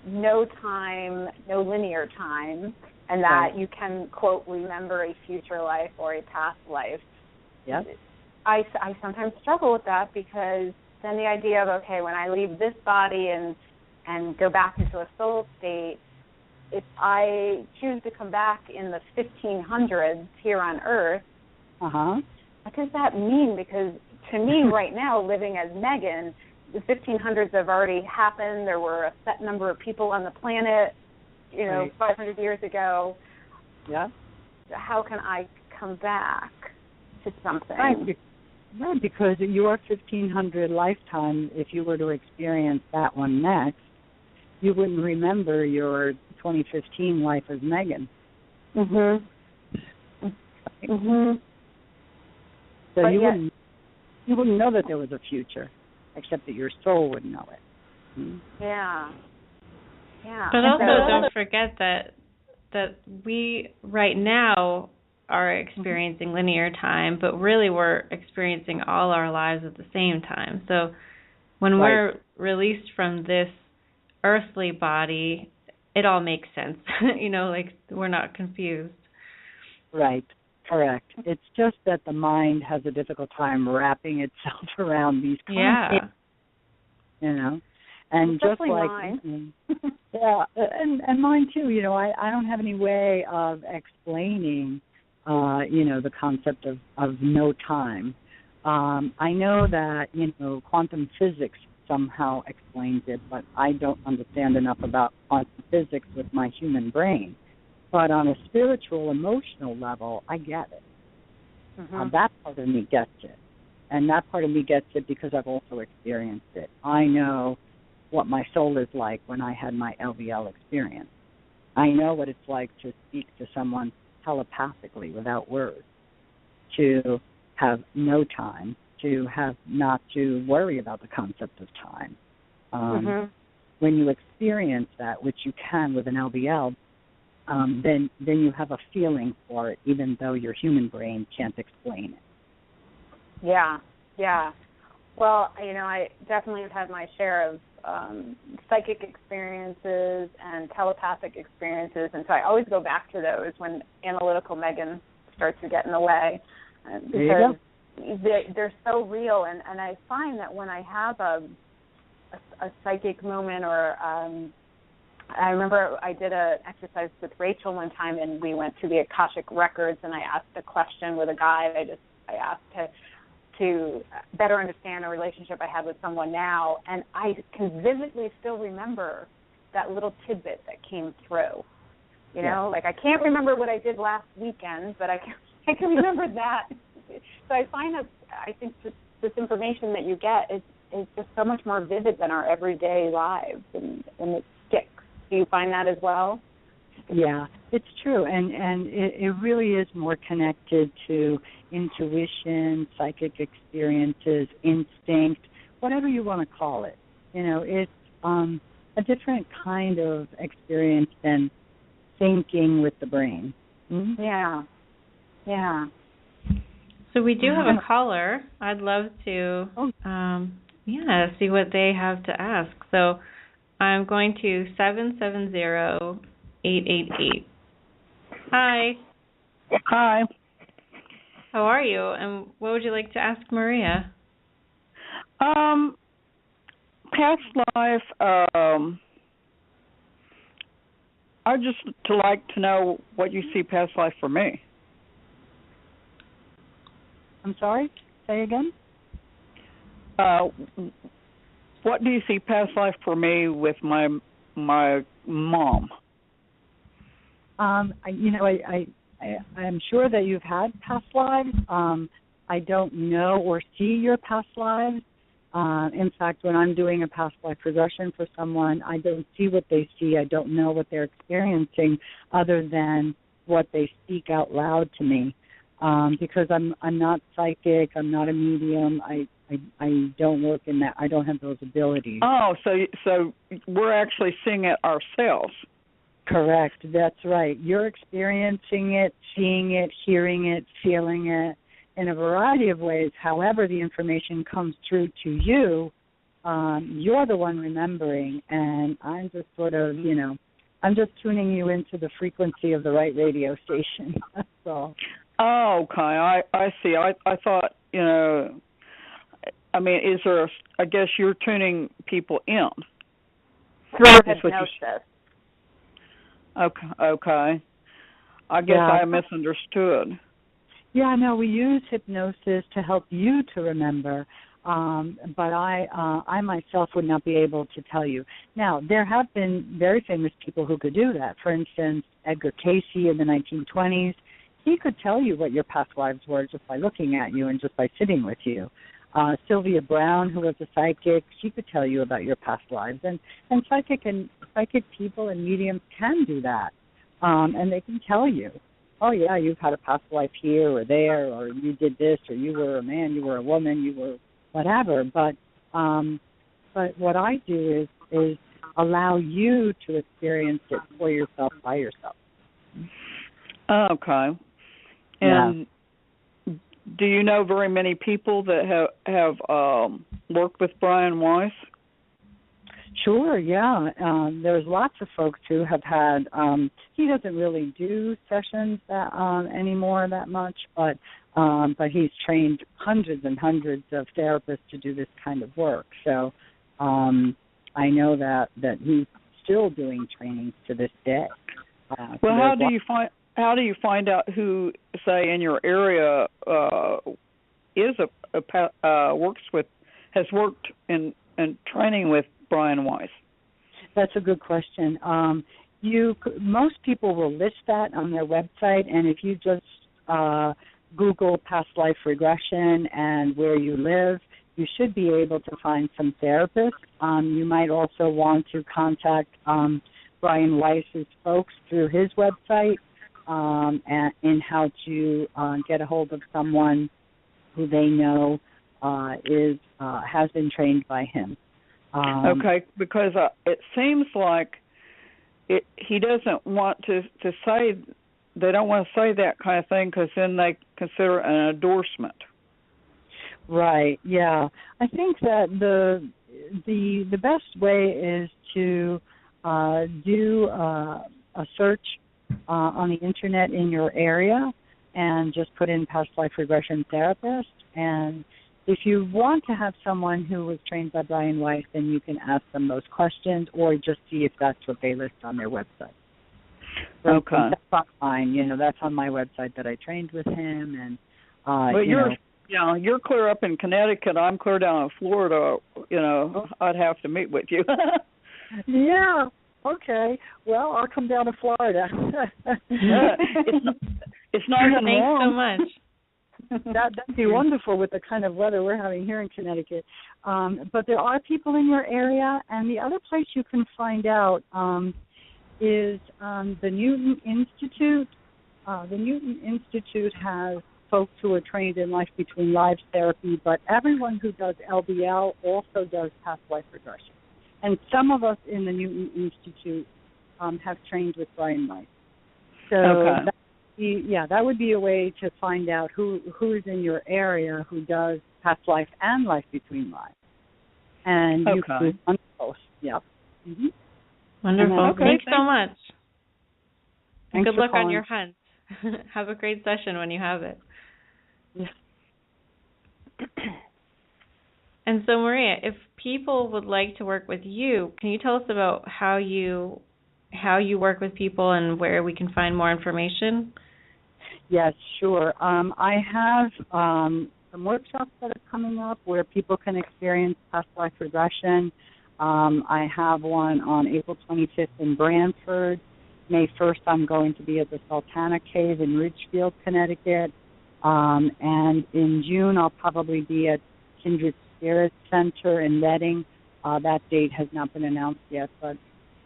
no time, no linear time, and that you can, quote, remember a future life or a past life. Yep. I sometimes struggle with that, because then the idea of, okay, when I leave this body and go back into a soul state, if I choose to come back in the 1500s here on Earth, what does that mean? Because to me right now, living as Megan, the 1500s have already happened. There were a set number of people on the planet, 500 years ago. Yeah. How can I come back to something? Right, because your 1500 lifetime, if you were to experience that one next, you wouldn't remember your 2015 life as Megan. Mhm. Mhm. So but you wouldn't know that there was a future, except that your soul would know it. Mm-hmm. Yeah. Yeah. But also don't forget that we right now are experiencing linear time, but really we're experiencing all our lives at the same time. So when we're released from this earthly body, it all makes sense. Like we're not confused. Right. Correct. It's just that the mind has a difficult time wrapping itself around these concepts. Yeah. And just like mine. And mine too. I don't have any way of explaining, the concept of no time. I know that quantum physics somehow explains it, but I don't understand enough about quantum physics with my human brain. But on a spiritual, emotional level, I get it. That part of me gets it. And that part of me gets it because I've also experienced it. I know what my soul is like when I had my LVL experience. I know what it's like to speak to someone telepathically without words, to have no time, to have not to worry about the concept of time. When you experience that, which you can with an LVL, then you have a feeling for it, even though your human brain can't explain it. Yeah. Well, I definitely have had my share of psychic experiences and telepathic experiences, and so I always go back to those when analytical Megan starts to get in the way, because they're so real, and I find that when I have a psychic moment, or I remember I did an exercise with Rachel one time, and we went to the Akashic Records, and I asked a question with a guide. I asked to better understand a relationship I have with someone now, and I can vividly still remember that little tidbit that came through. Like I can't remember what I did last weekend, but I can remember that. So I find that I think this information that you get is just so much more vivid than our everyday lives, and it sticks. Do you find that as well? Yeah, it's true, and it really is more connected to intuition, psychic experiences, instinct, whatever you want to call it. It's a different kind of experience than thinking with the brain. Mm-hmm. Yeah. So we do have a caller. I'd love to see what they have to ask. So I'm going to 770-888. Hi. Hi. How are you? And what would you like to ask Maria? Past life, I'd just like to know what you see past life for me. I'm sorry? Say again? What do you see past life for me with my mom? I'm sure that you've had past lives. I don't know or see your past lives. In fact, when I'm doing a past life regression for someone, I don't see what they see. I don't know what they're experiencing other than what they speak out loud to me. Because I'm not psychic. I'm not a medium. I don't work in that. I don't have those abilities. Oh, so we're actually seeing it ourselves. Correct. That's right. You're experiencing it, seeing it, hearing it, feeling it in a variety of ways. However the information comes through to you, you're the one remembering, and I'm just sort of, I'm just tuning you into the frequency of the right radio station. That's all. Oh, okay. I see. I thought, is there I guess you're tuning people in. Through hypnosis. Okay. I guess I misunderstood. Yeah, no, we use hypnosis to help you to remember, but I myself would not be able to tell you. Now, there have been very famous people who could do that. For instance, Edgar Cayce in the 1920s, he could tell you what your past lives were just by looking at you and just by sitting with you. Sylvia Brown, who was a psychic, she could tell you about your past lives. And psychic people and mediums can do that. And they can tell you, oh, yeah, you've had a past life here or there, or you did this, or you were a man, you were a woman, you were whatever. But what I do is allow you to experience it for yourself, by yourself. Okay. And do you know very many people that have worked with Brian Weiss? Sure, yeah. There's lots of folks who have had, he doesn't really do sessions anymore that much, but he's trained hundreds and hundreds of therapists to do this kind of work. So I know that he's still doing trainings to this day. Well, how do you find out who, say, in your area has worked in training with Brian Weiss? That's a good question. Most people will list that on their website, and if you just Google past life regression and where you live, you should be able to find some therapists. You might also want to contact Brian Weiss's folks through his website and how to get a hold of someone who they know has been trained by him. Okay, because it seems like he doesn't want to say, they don't want to say that kind of thing because then they consider an endorsement. Right, yeah. I think that the best way is to do a search on the internet in your area and just put in past life regression therapist. And if you want to have someone who was trained by Brian Weiss, then you can ask them those questions or just see if that's what they list on their website. So okay. That's not fine. That's on my website that I trained with him. And but you're clear up in Connecticut. I'm clear down in Florida. I'd have to meet with you. Yeah. Okay. Well, I'll come down to Florida. It's not even Thanks warm. so much. That'd be wonderful with the kind of weather we're having here in Connecticut. But there are people in your area, and the other place you can find out is the Newton Institute. The Newton Institute has folks who are trained in Life Between Lives therapy, but everyone who does LBL also does past life regression. And some of us in the Newton Institute have trained with Brian Weiss. So that would be a way to find out who's in your area who does past life and Life Between Lives. And you can on both. Yeah. Mm-hmm. Wonderful. Thanks so much. Thanks Good luck calling. on your hunt. Have a great session when you have it. Yeah. And so, Maria, if people would like to work with you, can you tell us about how you work with people and where we can find more information? Yes, sure. I have some workshops that are coming up where people can experience past life regression. I have one on April 25th in Branford. May 1st, I'm going to be at the Sultana Cave in Ridgefield, Connecticut. And in June, I'll probably be at Kindred Spirit Center in Reading. That date has not been announced yet. But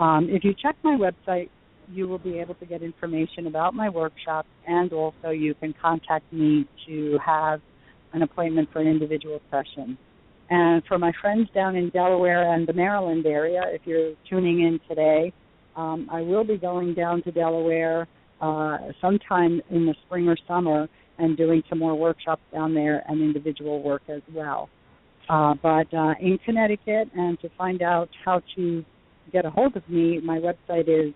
if you check my website, you will be able to get information about my workshops, and also you can contact me to have an appointment for an individual session. And for my friends down in Delaware and the Maryland area, if you're tuning in today, I will be going down to Delaware sometime in the spring or summer and doing some more workshops down there and individual work as well. But in Connecticut, and to find out how to get a hold of me, my website is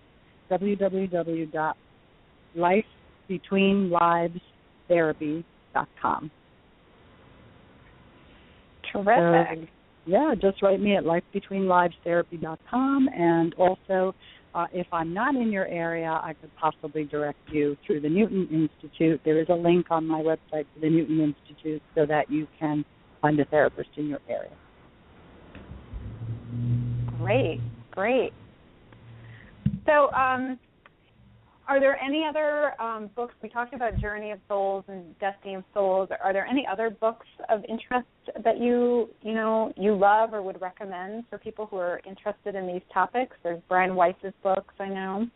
www.lifebetweenlivestherapy.com. Terrific. Just write me at lifebetweenlivestherapy.com, and also if I'm not in your area, I could possibly direct you through the Newton Institute. There is a link on my website to the Newton Institute so that you can find a therapist in your area. Great. So are there any other books? We talked about Journey of Souls and Destiny of Souls. Are there any other books of interest that you love or would recommend for people who are interested in these topics? There's Brian Weiss's books, I know.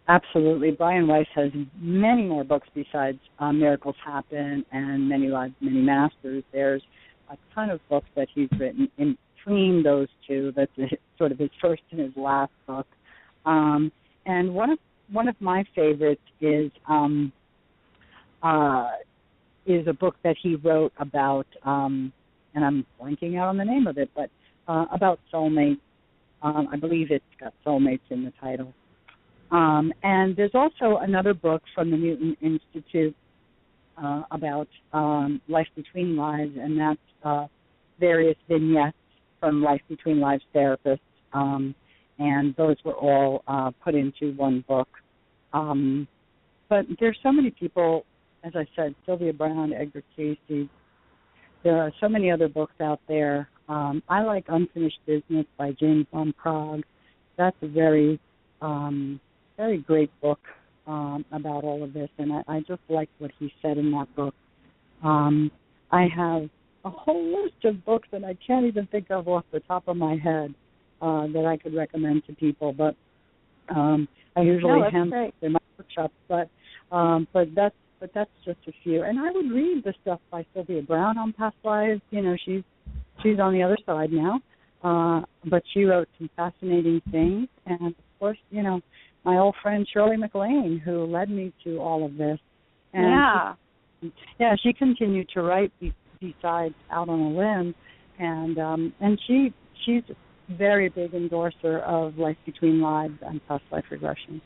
Absolutely. Brian Weiss has many more books besides Miracles Happen and Many Lives, Many Masters. There's a ton of books that he's written in between those two. That's sort of his first and his last book. And one of my favorites is is a book that he wrote about, and I'm blanking out on the name of it, but about soulmates. I believe it's got soulmates in the title. And there's also another book from the Newton Institute about Life Between Lives, and that's various vignettes from Life Between Lives therapists, and those were all put into one book. But there's so many people, as I said, Sylvia Brown, Edgar Casey. There are so many other books out there. I like Unfinished Business by James von Prague. That's a very, very great book about all of this, and I just like what he said in that book. I have a whole list of books that I can't even think of off the top of my head that I could recommend to people, but I usually have them in my workshops. But that's just a few. And I would read the stuff by Sylvia Brown on past lives. You know, she's on the other side now, but she wrote some fascinating things. And of course, you know, my old friend Shirley MacLaine, who led me to all of this. And she continued to write besides Out on a Limb, and she's a very big endorser of Life Between Lives and past life regression.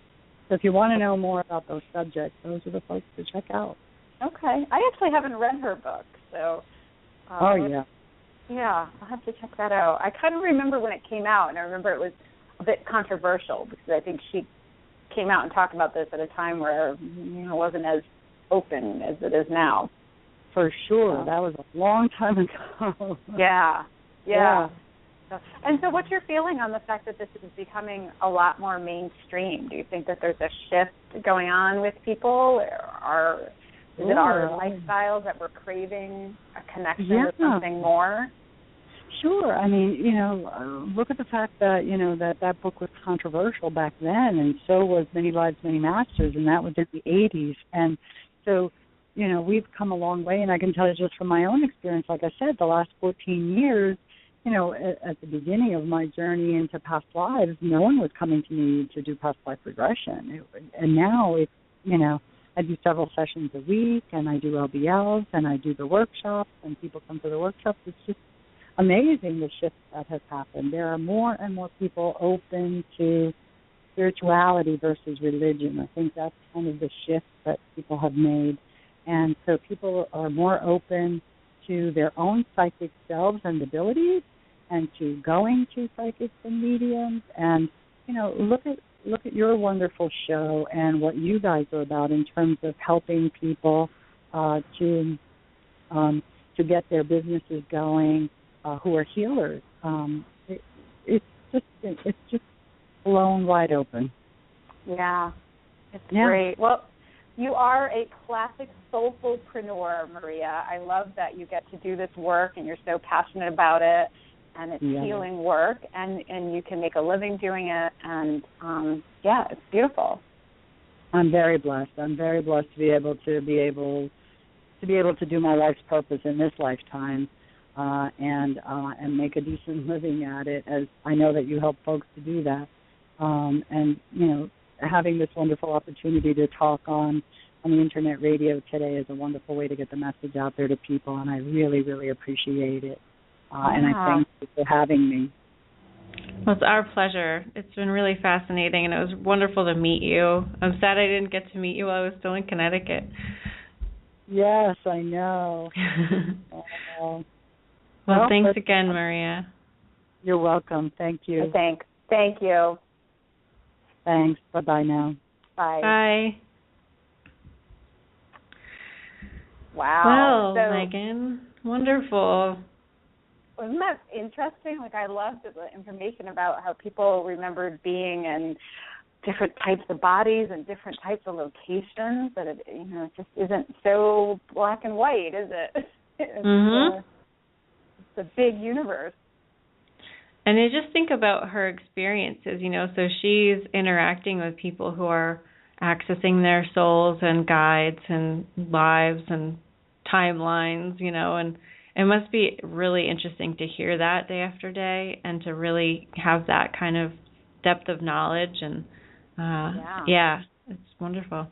So if you want to know more about those subjects, those are the folks to check out. Okay. I actually haven't read her book, so... Yeah, I'll have to check that out. I kind of remember when it came out, and I remember it was a bit controversial because I think she came out and talked about this at a time where it wasn't as open as it is now. For sure. That was a long time ago. Yeah. And so what's your feeling on the fact that this is becoming a lot more mainstream? Do you think that there's a shift going on with people? Is it our lifestyles that we're craving a connection with something more? Sure. I mean, look at the fact that, that book was controversial back then, and so was Many Lives, Many Masters, and that was in the 80s. And so, we've come a long way, and I can tell you just from my own experience, like I said, the last 14 years, at the beginning of my journey into past lives, no one was coming to me to do past life regression. And now it's, I do several sessions a week, and I do LBLs, and I do the workshops, and people come to the workshops. It's just amazing the shift that has happened. There are more and more people open to spirituality versus religion. I think that's kind of the shift that people have made. And so people are more open to their own psychic selves and abilities, and to going to psychics and mediums. And, look at your wonderful show and what you guys are about in terms of helping people to get their businesses going, who are healers. It's just blown wide open. Yeah, it's great. Well, you are a classic soulfulpreneur, Maria. I love that you get to do this work and you're so passionate about it, and it's healing work, and you can make a living doing it, and it's beautiful. I'm very blessed. I'm very blessed to be able to do my life's purpose in this lifetime, and make a decent living at it, as I know that you help folks to do that. And having this wonderful opportunity to talk on the internet radio today is a wonderful way to get the message out there to people, and I really, really appreciate it. And I thank you for having me. Well, it's our pleasure. It's been really fascinating, and it was wonderful to meet you. I'm sad I didn't get to meet you while I was still in Connecticut. Yes, I know. Well, thanks again, Maria. You're welcome. Thank you. Thank you. Thanks. Bye-bye now. Bye. Bye. Wow. Well, Megan, wonderful. Wasn't that interesting? Like, I loved the information about how people remembered being in different types of bodies and different types of locations. That it just isn't so black and white, is it? It's a big universe. And I just think about her experiences, so she's interacting with people who are accessing their souls and guides and lives and timelines, and it must be really interesting to hear that day after day and to really have that kind of depth of knowledge. And, it's wonderful.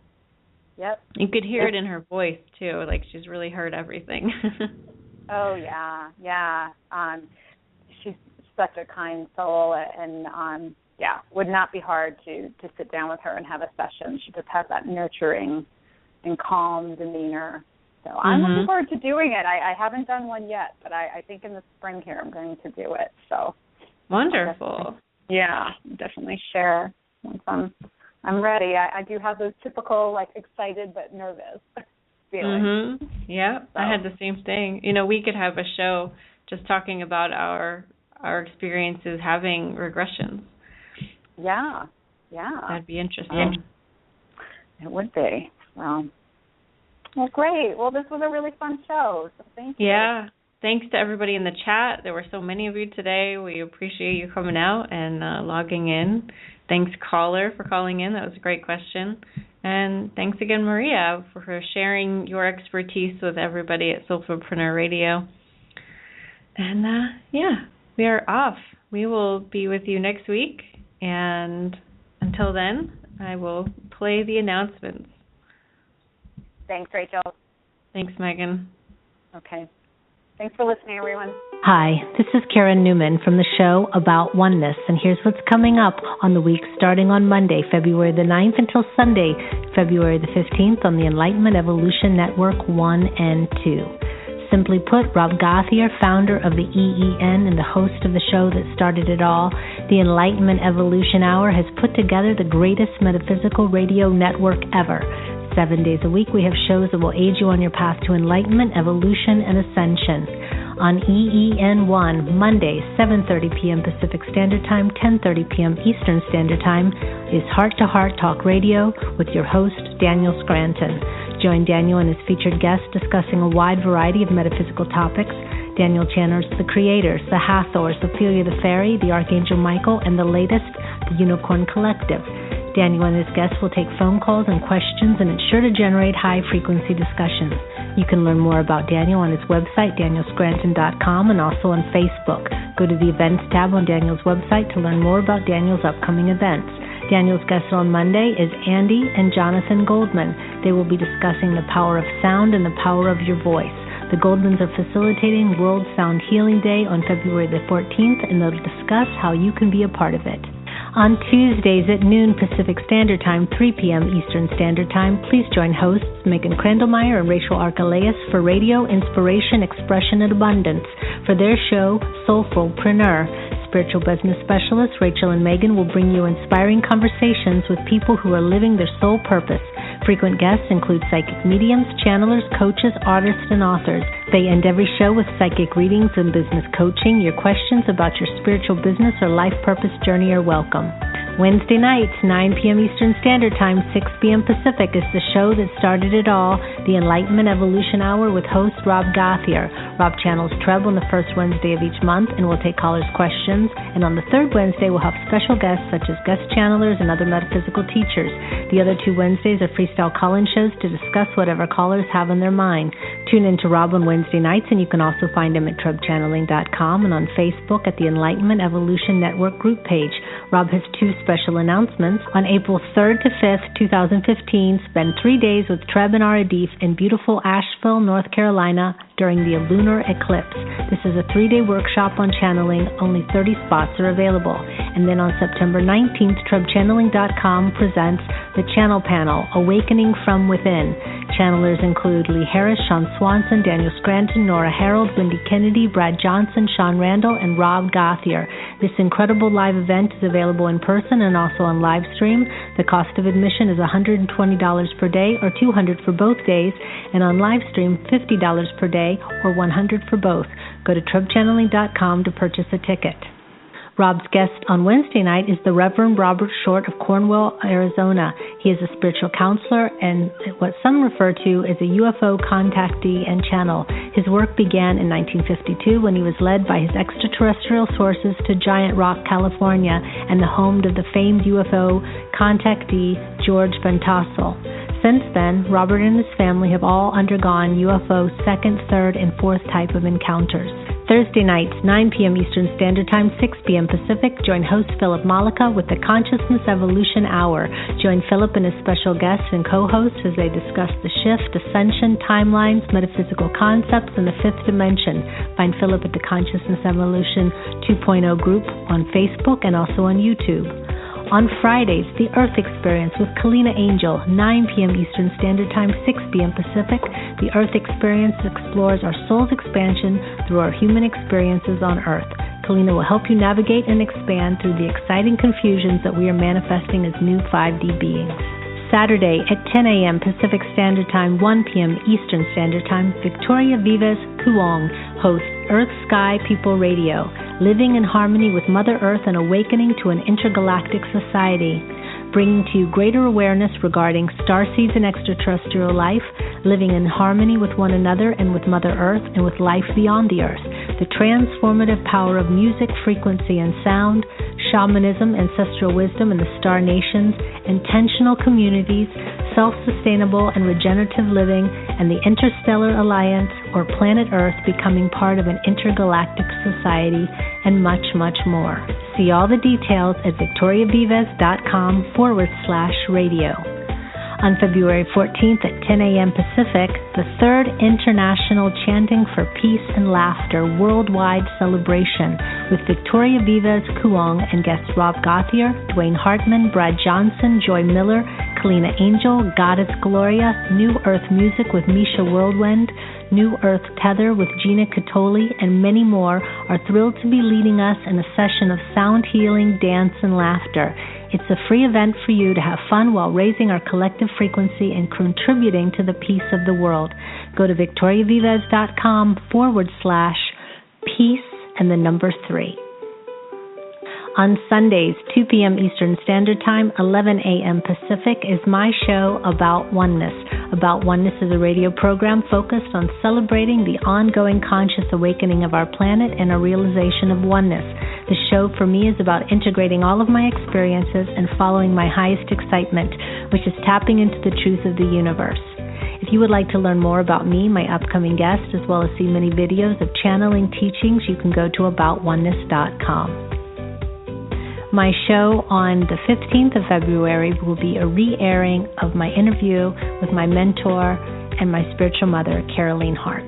Yep. You could hear it in her voice too, like she's really heard everything. Oh yeah. She's such a kind soul, and would not be hard to sit down with her and have a session. She just has that nurturing and calm demeanor. So I'm looking forward to doing it. I haven't done one yet, but I think in the spring here I'm going to do it. So wonderful. Definitely share once I'm ready. I do have those typical like excited but nervous feelings. Yeah, so. I had the same thing. We could have a show just talking about our experiences having regressions. Yeah. That'd be interesting. It would be. Well, great. Well, this was a really fun show, so thank you. Yeah. Thanks to everybody in the chat. There were so many of you today. We appreciate you coming out and logging in. Thanks, caller, for calling in. That was a great question. And thanks again, Maria, for sharing your expertise with everybody at Soulfulpreneur Radio. And, we are off. We will be with you next week. And until then, I will play the announcements. Thanks, Rachel. Thanks, Megan. Okay. Thanks for listening, everyone. Hi, this is Karen Newman from the show About Oneness, and here's what's coming up on the week starting on Monday, February the 9th until Sunday, February the 15th on the Enlightenment Evolution Network 1 and 2. Simply put, Rob Gauthier, founder of the EEN and the host of the show that started it all, the Enlightenment Evolution Hour has put together the greatest metaphysical radio network ever. 7 days a week, we have shows that will aid you on your path to enlightenment, evolution, and ascension. On EEN1, Monday, 7:30 p.m. Pacific Standard Time, 10:30 p.m. Eastern Standard Time, is Heart to Heart Talk Radio with your host, Daniel Scranton. Join Daniel and his featured guests discussing a wide variety of metaphysical topics. Daniel channels the Creators, the Hathors, Ophelia the Fairy, the Archangel Michael, and the latest, the Unicorn Collective. Daniel and his guests will take phone calls and questions, and it's sure to generate high-frequency discussions. You can learn more about Daniel on his website, danielscranton.com, and also on Facebook. Go to the Events tab on Daniel's website to learn more about Daniel's upcoming events. Daniel's guest on Monday is Andy and Jonathan Goldman. They will be discussing the power of sound and the power of your voice. The Goldmans are facilitating World Sound Healing Day on February the 14th, and they'll discuss how you can be a part of it. On Tuesdays at noon Pacific Standard Time, 3 p.m. Eastern Standard Time, please join hosts Megan Krendelmeyer and Rachel Archelaus for Radio Inspiration, Expression, and Abundance for their show, Soulfulpreneur. Spiritual business specialists Rachel and Megan will bring you inspiring conversations with people who are living their soul purpose. Frequent guests include psychic mediums, channelers, coaches, artists, and authors. They end every show with psychic readings and business coaching. Your questions about your spiritual business or life purpose journey are welcome. Wednesday nights, 9 p.m. Eastern Standard Time, 6 p.m. Pacific, is the show that started it all, the Enlightenment Evolution Hour with host Rob Gauthier. Rob channels Treb on the first Wednesday of each month and will take callers' questions. And on the third Wednesday, we'll have special guests such as guest channelers and other metaphysical teachers. The other 2 Wednesdays are freestyle call-in shows to discuss whatever callers have on their mind. Tune in to Rob on Wednesday nights, and you can also find him at trebchanneling.com and on Facebook at the Enlightenment Evolution Network group page. Rob has 2 special announcements. On April 3rd to 5th, 2015, spend 3 days with Treb and Aradif in beautiful Asheville, North Carolina during the lunar eclipse. This is a 3-day workshop on channeling. Only 30 spots are available. And then on September 19th, TrebChanneling.com presents the Channel Panel, Awakening from Within. Channelers include Lee Harris, Sean Swanson, Daniel Scranton, Nora Harold, Wendy Kennedy, Brad Johnson, Sean Randall, and Rob Gauthier. This incredible live event is available in person and also on live stream. The cost of admission is $120 per day or $200 for both days, and on live stream, $50 per day or $100 for both. Go to TrebChanneling.com to purchase a ticket. Rob's guest on Wednesday night is the Reverend Robert Short of Cornwall, Arizona. He is a spiritual counselor and what some refer to as a UFO contactee and channel. His work began in 1952 when he was led by his extraterrestrial sources to Giant Rock, California, and the home of the famed UFO contactee George Van Tassel. Since then, Robert and his family have all undergone UFO second, third, and fourth type of encounters. Thursday nights, 9 p.m. Eastern Standard Time, 6 p.m. Pacific, join host Philip Malika with the Consciousness Evolution Hour. Join Philip and his special guests and co-hosts as they discuss the shift, ascension, timelines, metaphysical concepts, and the fifth dimension. Find Philip at the Consciousness Evolution 2.0 group on Facebook and also on YouTube. On Fridays, The Earth Experience with Kalina Angel, 9 p.m. Eastern Standard Time, 6 p.m. Pacific. The Earth Experience explores our soul's expansion through our human experiences on Earth. Kalina will help you navigate and expand through the exciting confusions that we are manifesting as new 5D beings. Saturday at 10 a.m. Pacific Standard Time, 1 p.m. Eastern Standard Time, Victoria Vives Kuong hosts Earth Sky People Radio, living in harmony with Mother Earth and awakening to an intergalactic society, bringing to you greater awareness regarding starseeds and extraterrestrial life, living in harmony with one another and with Mother Earth and with life beyond the Earth, the transformative power of music, frequency, and sound, shamanism, ancestral wisdom, and the star nations, intentional communities, self-sustainable and regenerative living, and the interstellar alliance, or planet Earth becoming part of an intergalactic society, and much, much more. See all the details at victoriavives.com/radio. On February 14th at 10 a.m. Pacific, the third International Chanting for Peace and Laughter Worldwide Celebration with Victoria Vives Kuong and guests Rob Gauthier, Dwayne Hartman, Brad Johnson, Joy Miller, Kalina Angel, Goddess Gloria, New Earth Music with Misha Whirlwind, New Earth Tether with Gina Catoli, and many more are thrilled to be leading us in a session of sound healing, dance, and laughter. It's a free event for you to have fun while raising our collective frequency and contributing to the peace of the world. Go to victoriavives.com/peace and the number 3. On Sundays, 2 p.m. Eastern Standard Time, 11 a.m. Pacific, is my show About Oneness. About Oneness is a radio program focused on celebrating the ongoing conscious awakening of our planet and a realization of oneness. The show for me is about integrating all of my experiences and following my highest excitement, which is tapping into the truth of the universe. If you would like to learn more about me, my upcoming guests, as well as see many videos of channeling teachings, you can go to aboutoneness.com. My show on the 15th of February will be a re-airing of my interview with my mentor and my spiritual mother, Caroline Hart,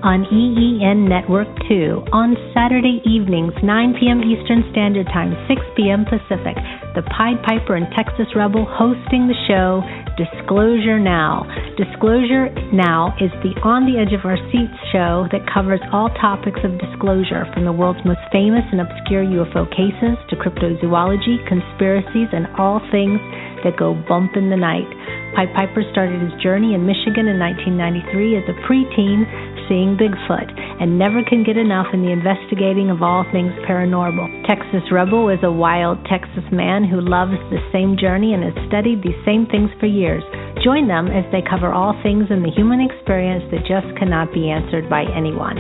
on EEN Network 2 on Saturday evenings, 9 p.m. Eastern Standard Time, 6 p.m. Pacific. The Pied Piper and Texas Rebel hosting the show, Disclosure Now. Disclosure Now is the On the Edge of Our Seats show that covers all topics of disclosure, from the world's most famous and obscure UFO cases to cryptozoology, conspiracies, and all things that go bump in the night. Pied Piper started his journey in Michigan in 1993 as a preteen, seeing Bigfoot, and never can get enough in the investigating of all things paranormal. Texas Rebel is a wild Texas man who loves the same journey and has studied these same things for years. Join them as they cover all things in the human experience that just cannot be answered by anyone.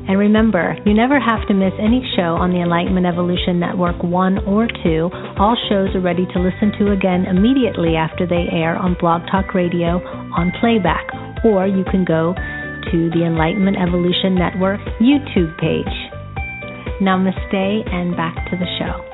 And remember, you never have to miss any show on the Enlightenment Evolution Network 1 or 2. All shows are ready to listen to again immediately after they air on Blog Talk Radio on playback, or you can go to the Enlightenment Evolution Network YouTube page. Namaste, and back to the show.